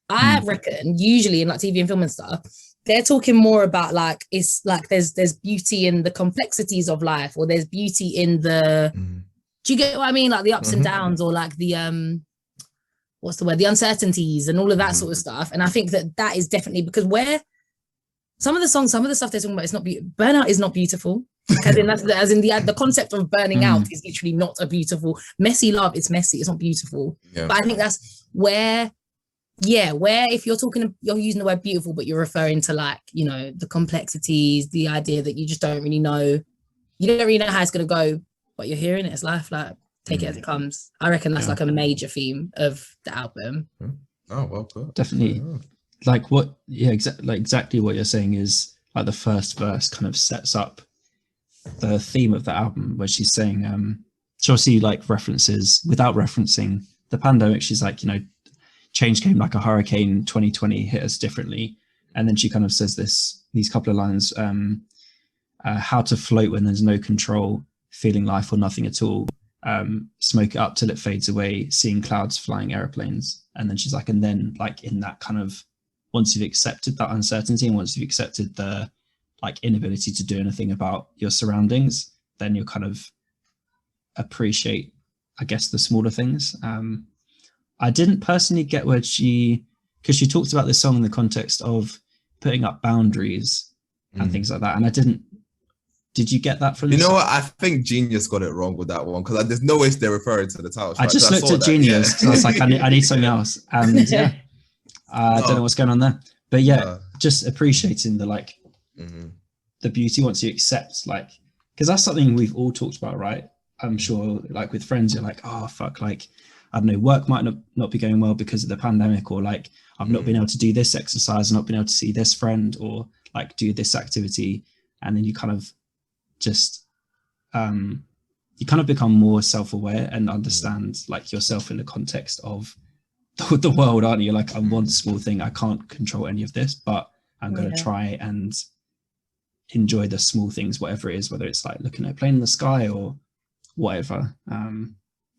I reckon usually in like TV and film and stuff, they're talking more about like, it's like there's beauty in the complexities of life, or there's beauty in the, do you get what I mean? Like the ups and downs, or like the what's the word? The uncertainties and all of that sort of stuff. And I think that is definitely, because where some of the songs, some of the stuff they're talking about, it's not burnout is not beautiful. As in the concept of burning out is literally not a beautiful, messy love. It's messy. It's not beautiful. Yeah. But I think that's where if you're using the word beautiful, but you're referring to like, the complexities, the idea that you just don't really know, how it's going to go, but you're hearing it as life, like take it as it comes. I reckon that's like a major theme of the album.
Oh, well put.
Definitely. Like exactly what you're saying is like the first verse kind of sets up the theme of the album, where she's saying, she obviously like references, without referencing the pandemic, she's like, change came like a hurricane, 2020 hit us differently. And then she kind of says these couple of lines, how to float when there's no control, feeling life or nothing at all, smoke it up till it fades away, seeing clouds, flying airplanes. And then she's like, and then like in that kind of, once you've accepted that uncertainty and once you've accepted the like inability to do anything about your surroundings, then you'll kind of appreciate, I guess, the smaller things. I didn't personally get because she talked about this song in the context of putting up boundaries and things like that. And did you get that from this?
You know what? I think Genius got it wrong with that one, because there's no way they're referring to the title track.
I just looked at Genius because I was like, I need something else. And I don't know what's going on there. But just appreciating the like, the beauty once you accept, like, because that's something we've all talked about, right? I'm sure like with friends, you're like, oh, fuck, like, I don't know, work might not be going well because of the pandemic, or like I've not been able to do this exercise, not been able to see this friend, or like do this activity. And then you kind of just, you kind of become more self-aware and understand like yourself in the context of the world, aren't you? Like, I'm one small thing, I can't control any of this, but I'm going to try and enjoy the small things, whatever it is, whether it's like looking at a plane in the sky or whatever.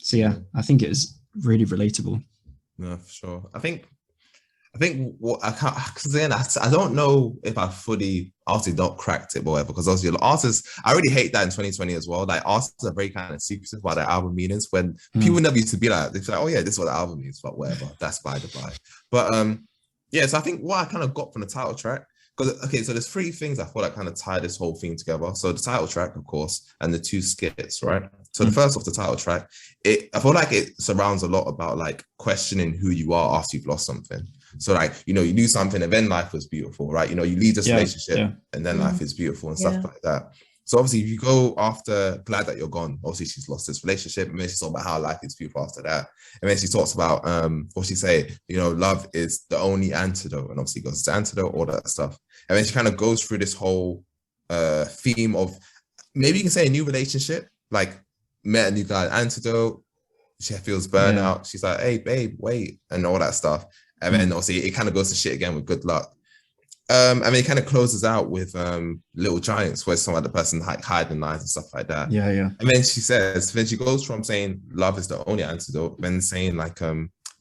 So yeah, I think it is really relatable.
No, for sure. I think what I can't, because then I don't know if I fully obviously not cracked it, or whatever, because obviously artists, I really hate that in 2020 as well. Like artists are very kind of secretive about their album meanings, when people never used to be like, they're like, oh yeah, this is what the album means, but whatever, that's by the by. But so I think what I kind of got from the title track, because so there's three things I thought that kind of tie this whole thing together. So the title track, of course, and the two skits, right? So the first off, the title track, I feel like it surrounds a lot about like questioning who you are after you've lost something. So like, you lose something and then life was beautiful, right? You leave this relationship and then life is beautiful and stuff like that. So obviously if you go after Glad That You're Gone, obviously she's lost this relationship, and then she's talking about how life is beautiful after that. And then she talks about, what she say, love is the only antidote, and obviously goes to antidote, all that stuff. And then she kind of goes through this whole theme of, maybe you can say a new relationship, like met a new guy, Antidote, she feels burnout. She's like, hey babe, wait, and all that stuff. And then obviously it kind of goes to shit again with Good Luck. And then it kind of closes out with Little Giants, where some other person like hiding lies and stuff like that.
Yeah.
And then she goes from saying love is the only antidote, then saying like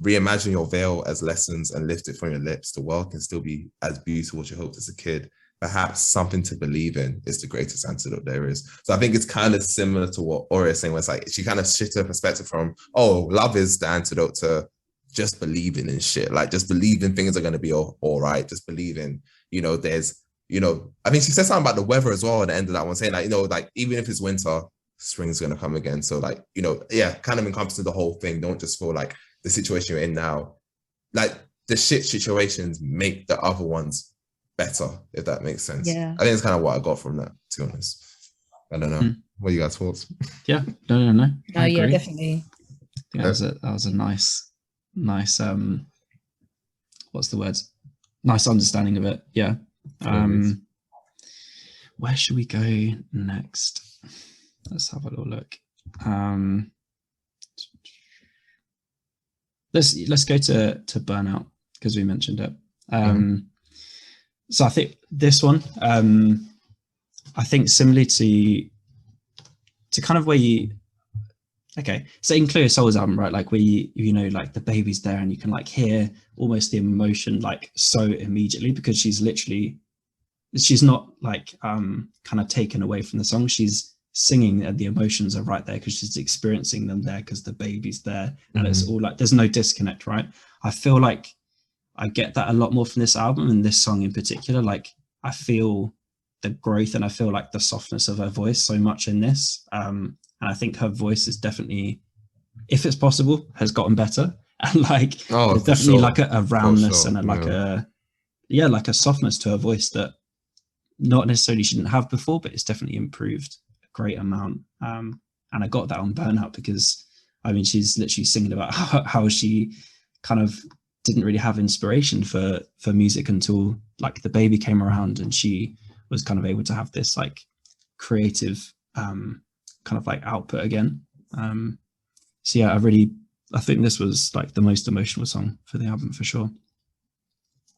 reimagine your veil as lessons and lift it from your lips. The world can still be as beautiful as you hoped as a kid. perhaps something to believe in is the greatest antidote there is. So I think it's kind of similar to what Ore is saying, where it's like she kind of shifted her perspective from, oh, love is the antidote, to just believing in shit. Like, just believing things are going to be all right. Just believing, there's, I mean, she said something about the weather as well at the end of that one, saying like, like even if it's winter, spring's going to come again. So like, kind of encompassing the whole thing. Don't just feel like the situation you're in now, like the shit situations make the other ones better, if that makes sense.
Yeah.
I think it's kind of what I got from that, to be honest. I don't know. What are you guys' thoughts?
Yeah, no.
Oh yeah, definitely.
I think that was a nice what's the word? Nice understanding of it. Yeah. Where should we go next? Let's have a little look. Let's go to Burnout, because we mentioned it. So I think this one, I think similarly to kind of where you, so in Clear Soul's album, right, like where like the baby's there and you can like hear almost the emotion like so immediately, because she's not like kind of taken away from the song. She's singing and the emotions are right there because she's experiencing them there because the baby's there, and it's all like there's no disconnect, right? I feel like I get that a lot more from this album, and this song in particular. Like I feel the growth and I feel like the softness of her voice so much in this, and I think her voice is definitely, if it's possible, has gotten better, and like there's definitely like a roundness and like a softness to her voice that not necessarily she didn't have before, but it's definitely improved a great amount. And I got that on Burnout because I mean she's literally singing about how she kind of didn't really have inspiration for music until like the baby came around, and she was kind of able to have this like creative kind of like output again. So yeah, I think this was like the most emotional song for the album for sure.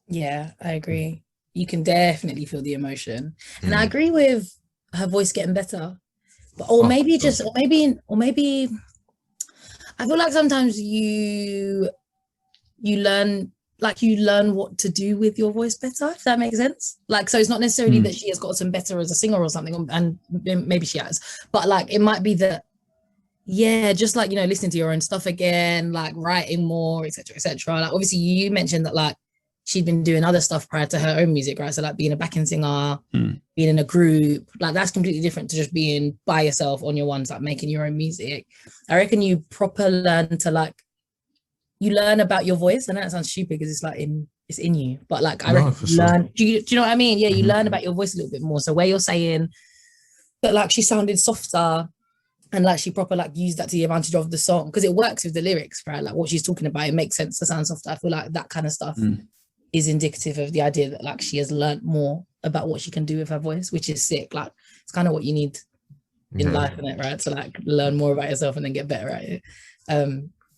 Yeah, I agree. You can definitely feel the emotion, and I agree with her voice getting better. But maybe I feel like sometimes you learn what to do with your voice better, if that makes sense. Like, so it's not necessarily that she has gotten better as a singer or something, and maybe she has, but like it might be that, yeah, just like, listening to your own stuff again, like writing more, etc. Like obviously you mentioned that like she'd been doing other stuff prior to her own music, right? So like being a backing singer, being in a group, like that's completely different to just being by yourself on your ones, like making your own music. I reckon you proper learn to like, you learn about your voice. I know that sounds stupid because it's like it's in you, but like I reckon you learn. Do you know what I mean? Yeah, you learn about your voice a little bit more. So where you're saying that like she sounded softer and like she proper like used that to the advantage of the song, because it works with the lyrics, right? Like what she's talking about, it makes sense to sound softer. I feel like that kind of stuff is indicative of the idea that like she has learned more about what she can do with her voice, which is sick. Like it's kind of what you need in life, isn't it, right? To like learn more about yourself and then get better at it.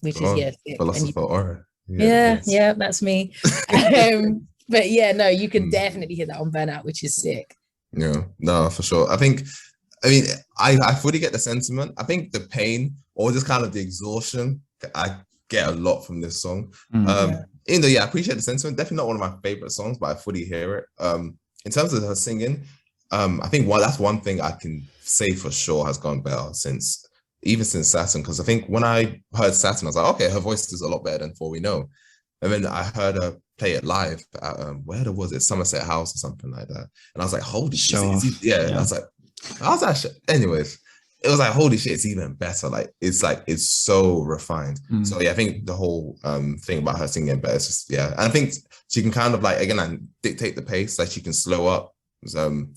Which is sick.
Philosopher Aura.
Yeah, that's me. But yeah, no, you can definitely hear that on Burnout, which is sick.
Yeah, no, for sure. I fully get the sentiment. I think the pain or just kind of the exhaustion, I get a lot from this song. I appreciate the sentiment. Definitely not one of my favorite songs, but I fully hear it. In terms of her singing, I think that's one thing I can say for sure has gone better since Saturn, because I think when I heard Saturn, I was like, okay, her voice is a lot better than For We Know. And then I heard her play it live at where was it, Somerset House or something like that, and I was like, holy shit, I was actually, anyways, it was like, holy shit, it's even better. It's so refined. So yeah, I think the whole thing about her singing better is just, and I think she can kind of like, again, dictate the pace. Like she can slow down,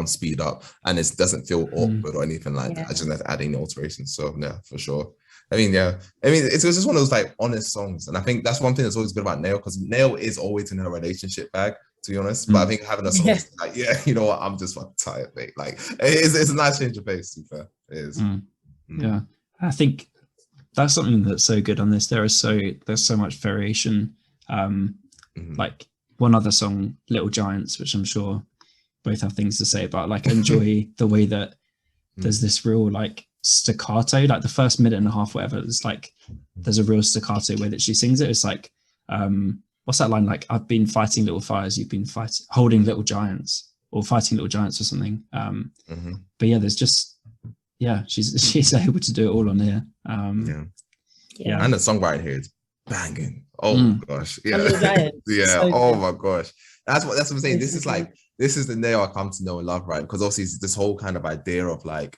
speed up, and it doesn't feel awkward or anything like that. I just have to add any alterations. So yeah, for sure. It's just one of those like honest songs, and I think that's one thing that's always good about NAO, because NAO is always in her relationship bag, to be honest. But I think having a song like, you know what, I'm just fucking tired, mate. Like it's a nice change of pace, to be fair. It is.
Yeah, I think that's something that's so good on this. There's so much variation. Like one other song, Little Giants, which I'm sure both have things to say about. Like I enjoy the way that there's this real like staccato, like the first minute and a half, whatever, it's like there's a real staccato way that she sings it. It's like what's that line like? I've been fighting little fires, you've been holding little giants, or fighting little giants or something. But yeah, there's just she's able to do it all on here.
Yeah, and the songwriting here is banging. Oh my gosh, yeah, yeah.
So
oh
good.
my gosh, that's what I'm saying. This is like, this is the NAO I come to know and love, right? Because obviously it's this whole kind of idea of like,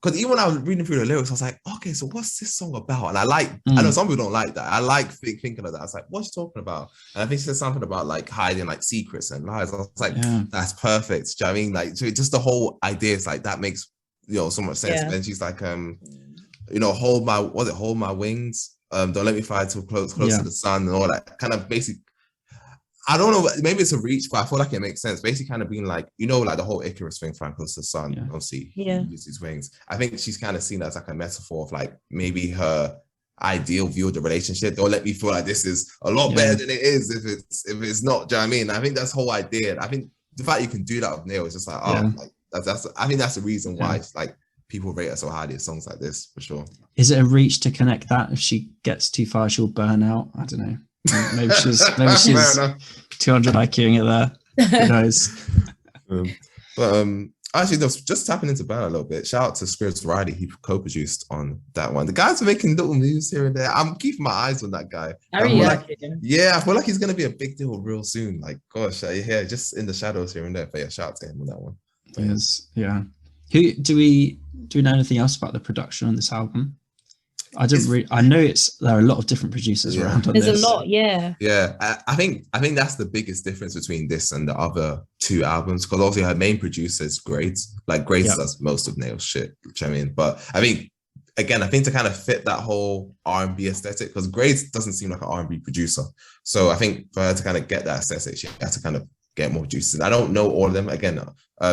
because even when I was reading through the lyrics, I was like, okay, so what's this song about? And I like, I know some people don't like that. I like thinking of that. I was like, what's she talking about? And I think she said something about like hiding like secrets and lies. I was like, that's perfect. Do you know what I mean? Like, so just the whole idea is like, that makes, you know, so much sense.
Yeah.
And she's like, you know, hold my wings. Don't let me fly too close to the sun and all that kind of basic. I don't know, maybe it's a reach, but I feel like it makes sense. Basically kind of being like, you know, like the whole Icarus thing, flying close to the sun, obviously he uses his wings. I think she's kind of seen that as like a metaphor of like maybe her ideal view of the relationship. Don't let me feel like this is a lot better than it is if it's not, do you know what I mean? I think that's the whole idea. I think the fact you can do that with NAO is just like, like that's I think that's the reason why it's like people rate her so highly at songs like this, for sure.
Is it a reach to connect that? If she gets too far, she'll burn out. I don't know. Maybe she's 200 IQing it there. Who knows?
Actually, no, just tapping into Burn a little bit. Shout out to Spirits Riley, he co-produced on that one. The guys are making little moves here and there. I'm keeping my eyes on that guy.
I really like him.
Yeah, I feel like he's gonna be a big deal real soon. Like, gosh, just in the shadows here and there. But yeah, shout out to him on that one.
Yes, yeah. Who do we know anything else about the production on this album? I know there are a lot of different producers around on this.
There's a lot, yeah.
Yeah, I think that's the biggest difference between this and the other two albums, because obviously her main producer is Grace. Like Grace does most of NAO's shit, which I mean, but I think to kind of fit that whole R&B aesthetic, because Grace doesn't seem like an R&B producer. So I think for her to kind of get that aesthetic, she has to kind of get more producers. I don't know all of them. Again,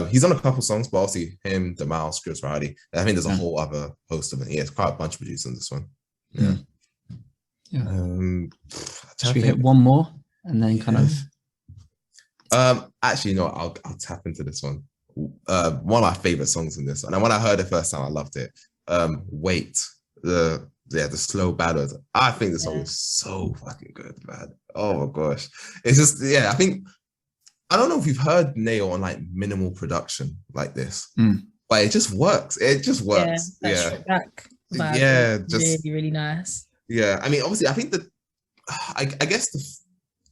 he's on a couple songs, but obviously him, Demal, Scripps Riley. I think there's a whole other host of them. Yeah, it's quite a bunch of producers on this one.
Should we hit one more and then kind of?
Actually, no, I'll tap into this one. One of my favorite songs in this one, and when I heard it first time, I loved it. Wait, the slow ballad. I think this song is so fucking good, man. Oh my gosh, it's just I don't know if you've heard NAO on like minimal production like this, but it just works. It just works.
Just really, really nice.
Yeah, I mean, obviously, I think I guess the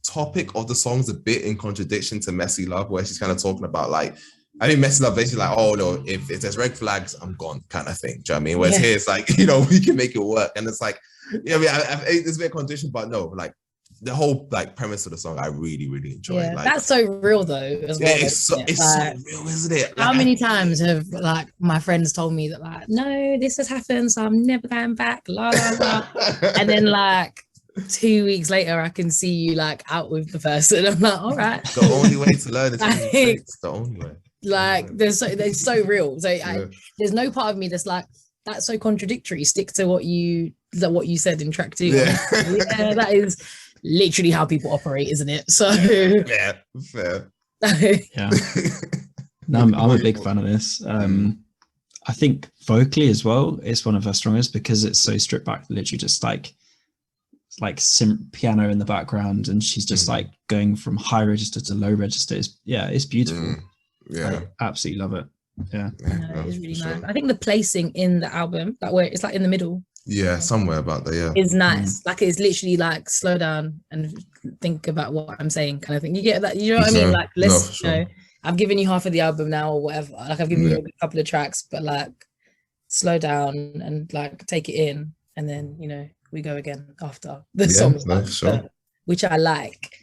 topic of the song's a bit in contradiction to Messy Love, where she's kind of talking about like, I think Messy Love basically like, oh no, if there's red flags, I'm gone, kind of thing. Do you know what I mean? Whereas here it's like, you know, we can make it work, and it's like, I mean, there's a bit of contradiction, but no, like. The whole like premise of the song, I really, really enjoy.
Yeah,
like,
that's so real though, as well.
It's so real, isn't it?
How many times have like my friends told me that like, no, this has happened, so I'm never going back, la la la. And then like 2 weeks later, I can see you like out with the person. I'm like, all right.
The only way to learn is it's the only way.
Like, they're so real. So there's no part of me that's like, that's so contradictory. Stick to what you said in track 2.
Yeah,
that is literally how people operate, isn't it? So
yeah, fair.
Yeah. No, I'm a big fan of this. I think vocally as well, it's one of her strongest because it's so stripped back, literally just like piano in the background, and she's just like going from high register to low register. It's beautiful. I absolutely love it. Yeah,
it's really nice. I think the placing in the album, that where it's like in the middle.
Yeah, somewhere about there.
Is nice. Like it's literally like slow down and think about what I'm saying, kind of thing. You get that? You know what I mean? Like let's, you know, I've given you half of the album now or whatever. Like I've given you a couple of tracks, but like slow down and like take it in, and then you know we go again after the song's done, which I like.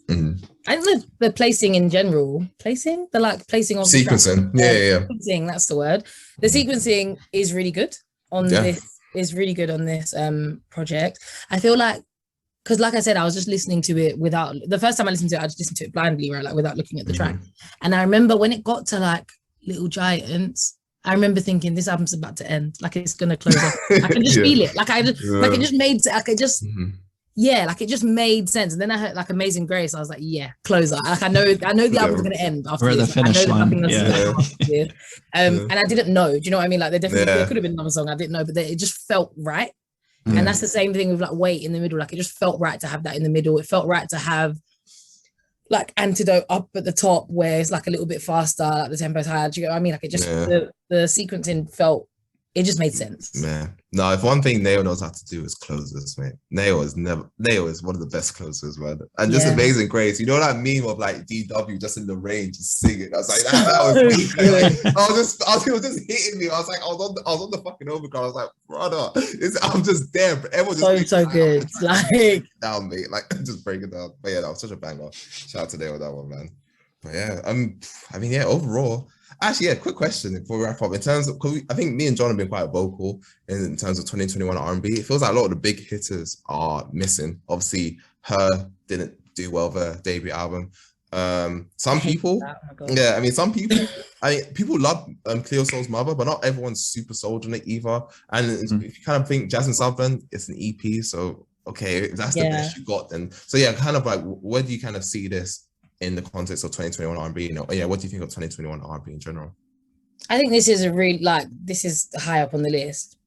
I think the placing in general, the placing of
sequencing,
sequencing, that's the word. The sequencing is really good on this. Is really good on this project. I feel like, because like I said, I was just listening to it without, the first time I listened to it, I just listened to it blindly, right? Like without looking at the track. And I remember when it got to like Little Giants, I remember thinking this album's about to end. Like it's gonna close off. I can just feel it. Like it just made sense. And then I heard like Amazing Grace. I was like, yeah, closer. Like I know the album's gonna end after
this. The finish line.
And I didn't know. Do you know what I mean? Like there could have been another song I didn't know, but it just felt right. And that's the same thing with like Wait in the middle. Like it just felt right to have that in the middle. It felt right to have like Antidote up at the top where it's like a little bit faster, like the tempo's higher. Do you know what I mean? Like it just the sequencing felt, it just made sense.
Man, no, if one thing NAO knows how to do is closers, mate. NAO is one of the best closers, man. And just Amazing Grace. You know that meme of like DW just in the rain, just singing. I was like, that was me. Like, it was just hitting me. I was like, I was on the fucking overground. I was like, brother, I'm just there. Everyone just
so good. Like
down, mate. Like just break it down. But yeah, that was such a banger. Shout out to NAO with that one, man. But yeah, I mean, yeah, overall. Actually, yeah, quick question before we wrap up. In terms of, I think me and John have been quite vocal in terms of 2021 R&B. It feels like a lot of the big hitters are missing. Obviously, Her didn't do well with her debut album. Some people, people love Cleo Soul's Mother, but not everyone's super sold on it either. And if you kind of think Jasmine Sullivan, it's an EP, so okay, if that's the best you got, then so yeah, kind of like, where do you kind of see this in the context of 2021 R&B? You know, yeah, what do you think of 2021 R&B in general?
I think this is this is high up on the list.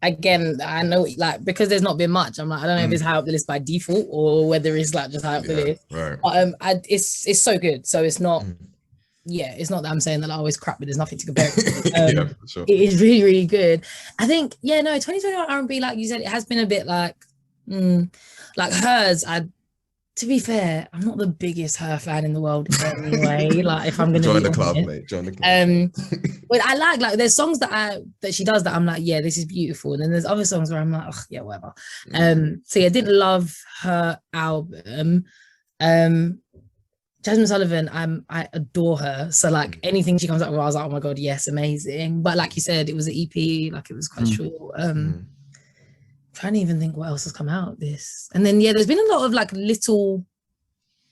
Again, I know because there's not been much. I'm like, I don't know if it's high up the list by default or whether it's like just high up the list.
Right.
But it's so good. So it's not. It's not that I'm saying that I always crap, but there's nothing to compare it to.
For sure.
It is really, really good. I think 2021 R&B, like you said, it has been a bit like Hers. To be fair, I'm not the biggest Her fan in the world anyway. Like, if I'm gonna
join the club, mate. Join the club.
But I like there's songs that she does that I'm like, yeah, this is beautiful. And then there's other songs where I'm like, oh, yeah, whatever. So yeah, didn't love her album. Jasmine Sullivan, I adore her. So like anything she comes up with, I was like, oh my god, yes, amazing. But like you said, it was an EP, like it was quite short. Trying to even think what else has come out this. And then there's been a lot of like little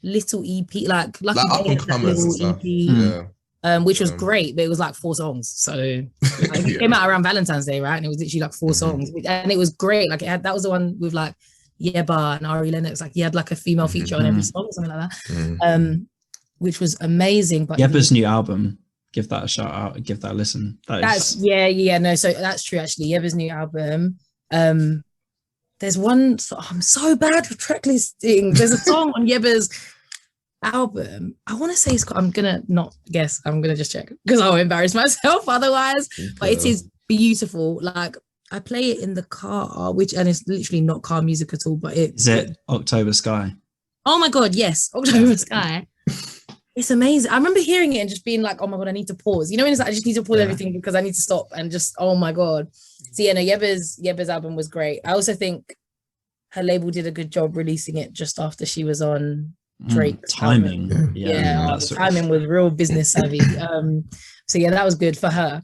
EP, like Lucky
up and comers and stuff.
EP, which was great, but it was like 4 songs. So it came out around Valentine's Day, right? And it was literally like 4 songs, and it was great. Like that was the one with like Yeba and Ari Lennox. Like he had like a female feature on every song, something like that, which was amazing. But
Yeba's new album, give that a shout out, give that a listen.
So that's true actually. Yeba's new album. There's one, I'm so bad with track listing. There's a song on Yeba's album. I want to say I'm going to not guess. I'm going to just check because I'll embarrass myself otherwise. But it is beautiful. Like I play it in the car, and it's literally not car music at all, but
is it October Sky?
Oh my God, yes. October Sky. It's amazing. I remember hearing it and just being like, oh my God, I need to pause. You know, when it's like, I just need to pause everything because I need to stop and just, oh my God. So yeah, no, Yeba's album was great. I also think her label did a good job releasing it just after she was on Drake's
timing.
Album. The timing was real business savvy. So yeah, that was good for her.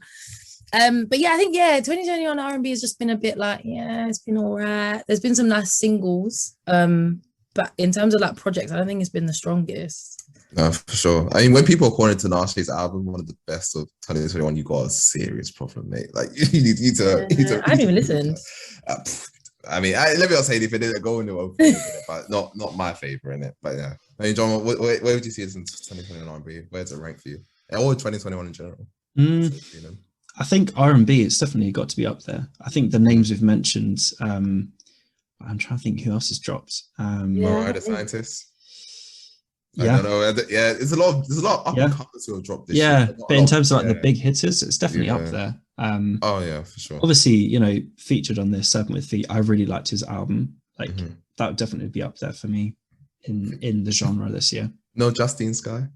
But yeah, I think 2021 R&B has just been a bit like, it's been all right. There's been some nice singles. But in terms of like projects, I don't think it's been the strongest.
No, for sure. I mean, when people are calling Tinashe's album one of the best of 2021, you got a serious problem, mate. Like you need to.
I haven't even listened.
I mean, let me not say if it didn't go into it, but not my favorite in it. But yeah, I mean, John, where would you see this in 2021 R&B? Where's it rank for you? Or 2021 in general?
I think R&B, it's definitely got to be up there. I think the names we've mentioned. I'm trying to think who else has dropped.
Mariah the Scientist. I don't know. Yeah, there's a lot of up and comers who have dropped this year.
But in terms of like the big hitters, it's definitely up there.
For sure.
Obviously, featured on this Serpent with Feet, I really liked his album. Like that would definitely be up there for me in the genre this year.
No Justine Skye.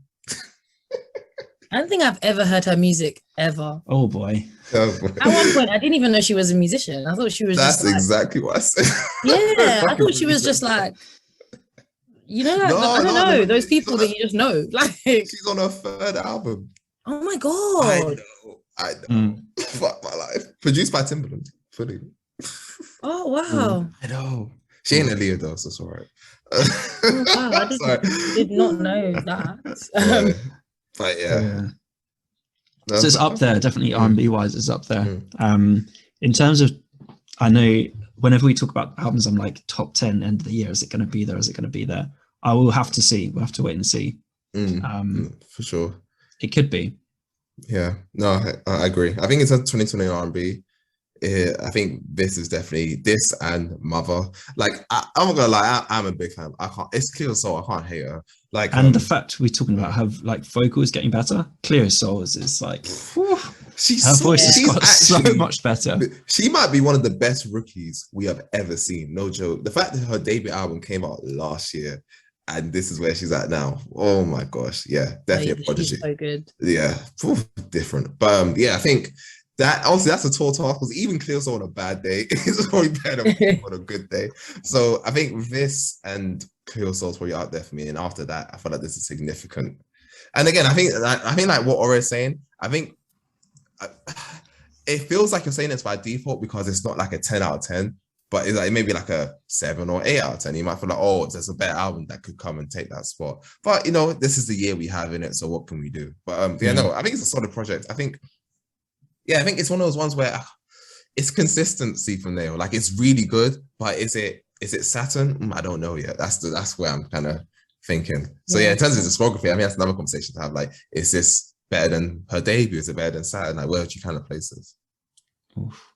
I don't think I've ever heard her music ever.
Oh boy.
At one point, I didn't even know she was a musician. I thought she was.
That's just exactly what I said.
Yeah, I thought she was just like. You know, I don't know those people that you just know. Like
she's on her 3rd album.
Oh my God!
I know. Fuck my life. Produced by Timbaland, fully.
Oh wow!
I know. She ain't a Leo though, so it's alright.
Oh, wow, I did not know that.
But yeah.
So it's up there, definitely R&B wise. It's up there. In terms of, I know. Whenever we talk about albums, I'm like top 10 end of the year. Is it going to be there? Is it going to be there? I will have to see. We'll have to wait and see.
For sure.
It could be.
Yeah. No, I agree. I think it's a 2020 R&B. I think this is definitely this and Mother. Like I'm not gonna lie, I'm a big fan. I can't. It's Clear Soul. I can't hate her. Like
and the fact we're talking about her like vocals getting better. Clear Souls is like her voice has got so much better.
She might be one of the best rookies we have ever seen. No joke. The fact that her debut album came out last year, and this is where she's at now. Oh my gosh, yeah, definitely a prodigy.
She's so good.
Yeah, different. But yeah, I think that obviously that's a tall task because even Clear Soul on a bad day is probably better on a good day. So I think this and Clear Soul is probably out there for me. And after that, I feel like this is significant. And again, I think like what Ore is saying, I think it feels like you're saying this by default because it's not like a 10 out of 10, but it's like maybe like a 7 or 8 out of 10. You might feel like, oh, there's a better album that could come and take that spot. But you know, this is the year we have in it, so what can we do? But yeah, no, I think it's a solid project. I think it's one of those ones where it's consistency from there. Like it's really good, but is it Saturn? I don't know yet. That's where I'm kind of thinking. So yeah, in terms of discography, I mean that's another conversation to have. Like, is this better than her debut? Is it better than Saturn? Like, where would you kind of place this?
Oof.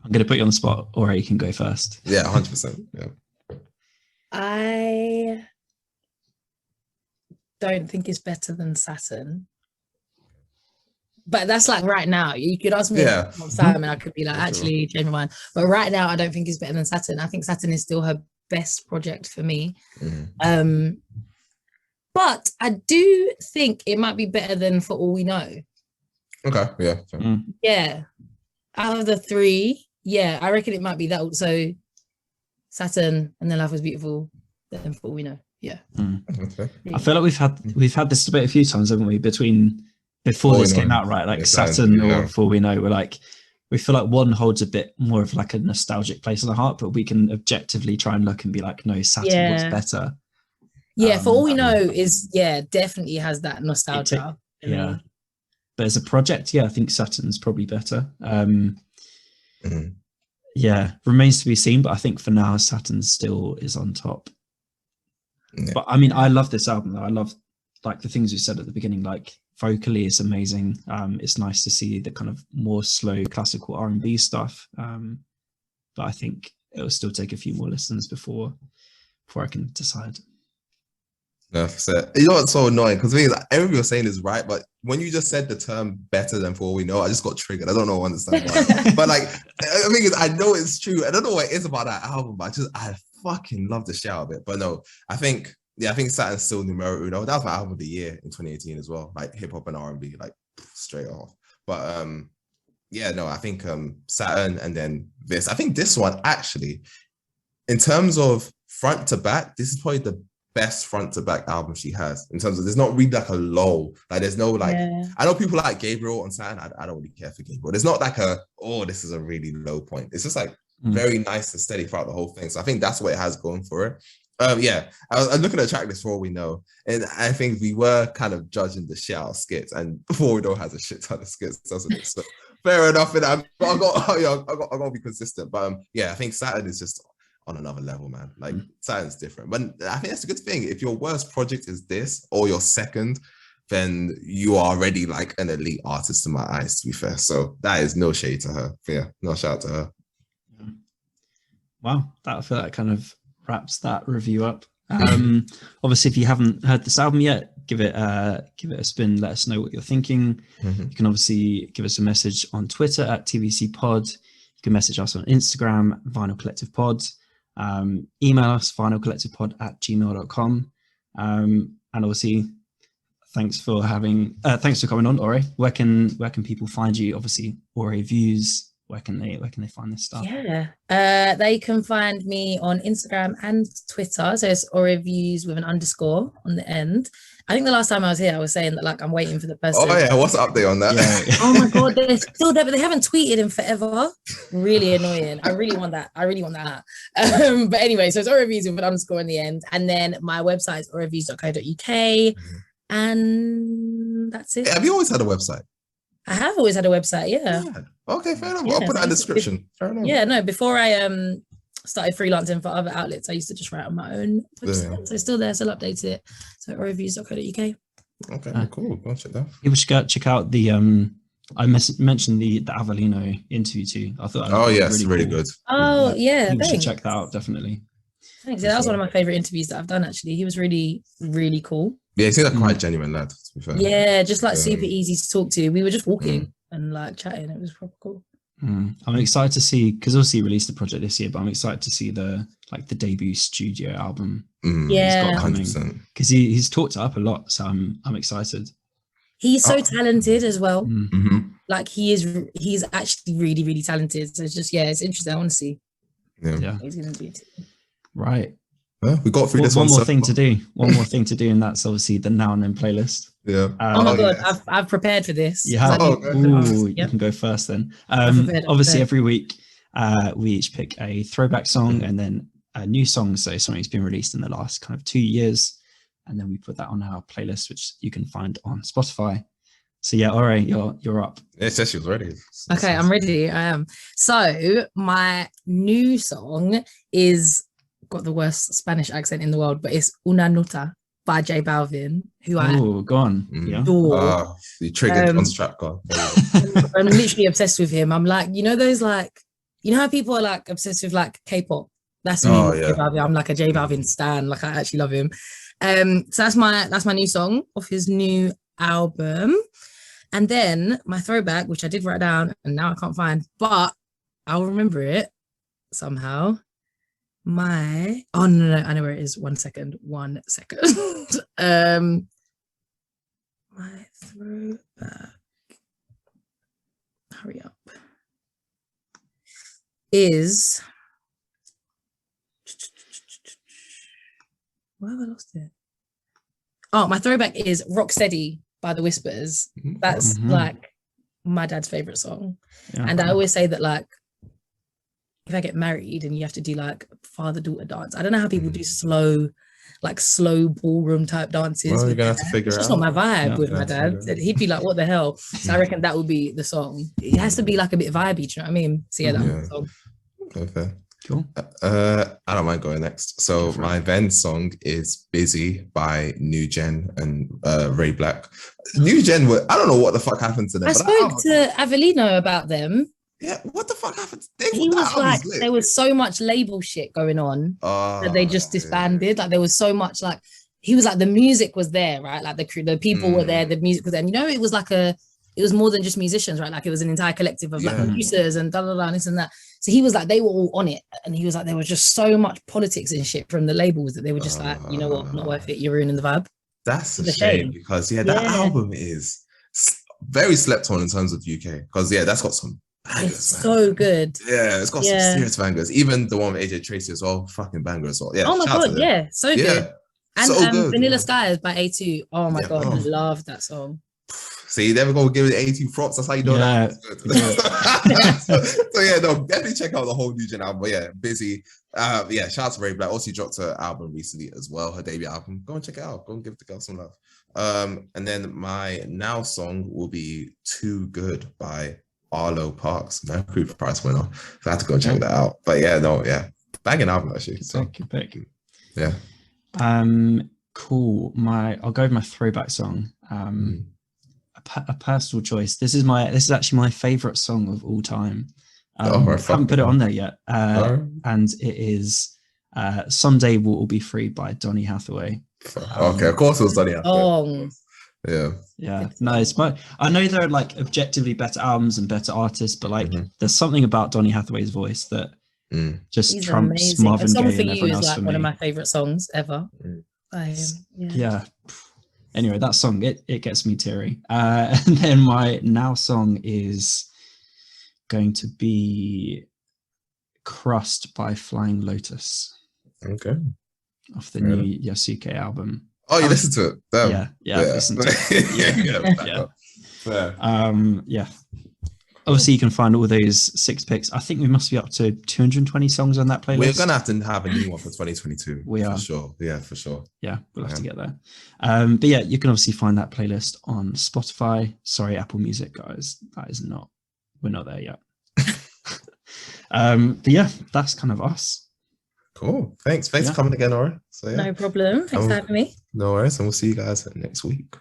I'm gonna put you on the spot, or you can go first.
Yeah, 100%. Yeah.
I don't think it's better than Saturn. But that's like right now. You could ask me about Saturn and I could be like, actually change my mind. But right now, I don't think it's better than Saturn. I think Saturn is still her best project for me. But I do think it might be better than For All We Know.
Okay, yeah.
Yeah. Out of the three, yeah, I reckon it might be that also Saturn and Then Life Was Beautiful, then For All We Know. Yeah.
Okay.
I feel like we've had this debate a few times, haven't we? Before this came out, right? Like Saturn or For All We Know, we feel like one holds a bit more of like a nostalgic place in the heart, but we can objectively try and look and be like, no, Saturn was better.
Yeah, For All We Know is definitely has that nostalgia.
But as a project, I think Saturn's probably better. Yeah, remains to be seen, but I think for now Saturn still is on top. But I mean, I love this album though. I love like the things you said at the beginning, like vocally it's amazing. It's nice to see the kind of more slow classical R&B stuff, but I think it will still take a few more listens before I can decide.
No, you know what's so annoying because everybody was saying is right, but when you just said the term better than For All We Know, I just got triggered. I don't know, understand why. But like, I mean, I know it's true. I don't know what it is about that album, but I fucking love the shit out of it. But no, I think Saturn's still numero uno. That was my album of the year in 2018 as well, like hip hop and R&B, like straight off. But I think Saturn and then this. I think this one actually, in terms of front to back, this is probably the best front to back album she has. In terms of there's not really like a low, like there's no like. I know people like Gabriel on Saturn. I don't really care for Gabriel. There's not like this is a really low point. It's just like very nice and steady throughout the whole thing. So I think that's what it has going for it. I was looking at the track list For All We Know, and I think we were kind of judging the shit out of skits, and For All We Know has a shit ton of skits, doesn't it? So fair enough, and I gotta be consistent. But I think Saturn is just on another level, man. Like Saturn's different, but I think that's a good thing. If your worst project is this or your second, then you are already like an elite artist in my eyes, to be fair. So that is no shade to her. Yeah, no shout out to her.
Wow, I feel that kind of wraps that review up. Obviously, if you haven't heard this album yet, give it a spin. Let us know what you're thinking. You can obviously give us a message on Twitter at TVC Pod. You can message us on Instagram, Vinyl Collective Pod. Email us, vinylcollectivepod@gmail.com. And obviously, thanks for coming on, Ore. Where can people find you? Obviously, Oreviews. Where can they find this stuff?
They can find me on Instagram and Twitter. So it's Oreviews with an underscore on the end. I think the last time I was here, I was saying that like I'm waiting for the person.
Oh yeah, what's the update on that?
Oh my god, they're still there, but they haven't tweeted in forever. Really annoying. I really want that. But anyway, so it's Oreviews with an underscore in the end, and then my website is oreviews.co.uk, and that's it.
Have you always had a website?
I have always had a website, yeah.
Okay, fair enough. I'll put that in the description. Fair enough.
Yeah, no, before I started freelancing for other outlets, I used to just write on my own website. So it's still there, still updated it. So oreviews.co.uk.
Okay, cool. Go check that.
People should check out the I mentioned the Avellino interview too. I thought that
Oh
was
yes, really
cool.
good.
Oh yeah,
You should
thanks.
check that out, definitely.
Thanks. Yeah, that was one of my favorite interviews that I've done. Actually, he was really, really cool.
Yeah, he seems like quite genuine lad. To be fair.
Yeah, just like super easy to talk to. We were just walking
Mm.
and like chatting. It was proper cool.
I'm excited to see, because obviously he released the project this year, but I'm excited to see the debut studio album he's got coming,
100%.
because he's talked it up a lot, so I'm excited.
He's so talented as well.
Mm-hmm.
Like he's actually really, really talented. So it's just it's interesting. I want to see.
Yeah.
He's gonna do it.
Right.
Well, we got through this
one
one.
more thing to do. One more thing to do, and that's obviously the Now and Then playlist.
Yeah.
Oh my god,
yes.
I've prepared for this.
You have.
Yep.
You can go first then.
prepared.
Obviously, every week we each pick a throwback song and then a new song. So something's been released in the last kind of 2 years, and then we put that on our playlist, which you can find on Spotify. So yeah, all right, you're up.
It says she was ready.
Okay, I'm ready. I am. So my new song is got the worst Spanish accent in the world, but it's Una Nota by J Balvin, who
Go on. Yeah.
adore.
You triggered John's trap card.
I'm literally obsessed with him. I'm like, you know those like, you know how people are like obsessed with like K-pop? That's me. With J Balvin. I'm like a J Balvin stan. Like I actually love him. So that's my new song off his new album. And then my throwback, which I did write down and now I can't find, but I'll remember it somehow. I know where it is. 1 second. My throwback, hurry up, is, why have I lost it? Oh, my throwback is Rocksteady by The Whispers. That's like my dad's favorite song. And I always say that like if I get married and you have to do like father-daughter dance, I don't know how people do slow ballroom type dances.
Well, you're gonna have to figure
it's
it
just
out.
not my vibe with my dad. He'd be like, what the hell? So I reckon that would be the song. It has to be like a bit vibey, do you know what I mean? So yeah, that's the song.
Okay.
Cool.
I don't mind going next. So my then song is Busy by New Gen and Ray Black. New Gen, I don't know what the fuck happened to them.
I spoke to Avellino about them.
Yeah, what the fuck happened?
He was like, there was so much label shit going on that they just disbanded. Like there was so much like, he was like, the music was there, right? Like the people were there, the music was there. And you know, it was like it was more than just musicians, right? Like it was an entire collective of like producers and and this and that. So he was like, they were all on it. And he was like, there was just so much politics and shit from the labels that they were just like, you know what, not worth it. You're ruining the vibe.
That's a shame because that album is very slept on in terms of UK. Because that's got some bangers,
it's so good.
Yeah, it's got some serious bangers. Even the one with AJ Tracy as well, fucking banger as well. Yeah.
Oh my god, so good. And
so good,
Vanilla Skies by A2. Oh my god, I love that song.
See, you never gonna give it 18 props. That's how you know that. So definitely check out the whole New Gen album. But Busy. Shout out to Ray Black. Also, dropped her album recently as well, her debut album. Go and check it out. Go and give the girl some love. And then my now song will be Too Good by Arlo Parks, Mercury Prize winner. So I had to go and check that out. But banging album actually. So
Pick.
Yeah.
Cool. I'll go with my throwback song. A personal choice. This is actually my favorite song of all time. I haven't put it on there yet. And it is Someday We'll All Be Free by Donny Hathaway.
Okay, of course it was Donny Hathaway.
Yeah. No, I know there are like objectively better albums and better artists, but like there's something about Donny Hathaway's voice that just
He's
trumps
amazing.
Marvin
Song
Gaye
for
and
You
everyone
is
else
like
for
one
me.
of my favorite songs ever.
Anyway, that song it gets me teary. And then my now song is going to be Crust by Flying Lotus.
Okay.
Off the new Yasuke album.
Oh, you listened to it? Damn.
Yeah. Listen to it. Yeah. Obviously, you can find all those 6 picks. I think we must be up to 220 songs on that playlist.
We're gonna have to have a new one for 2022.
We are
for sure. Yeah, for sure.
Yeah, we'll have to get there. But yeah, you can obviously find that playlist on Spotify. Sorry, Apple Music, guys. We're not there yet. But yeah, that's kind of us.
Cool. Thanks for coming again, Ora. So
No problem. Thanks for having me.
No worries, and we'll see you guys next week.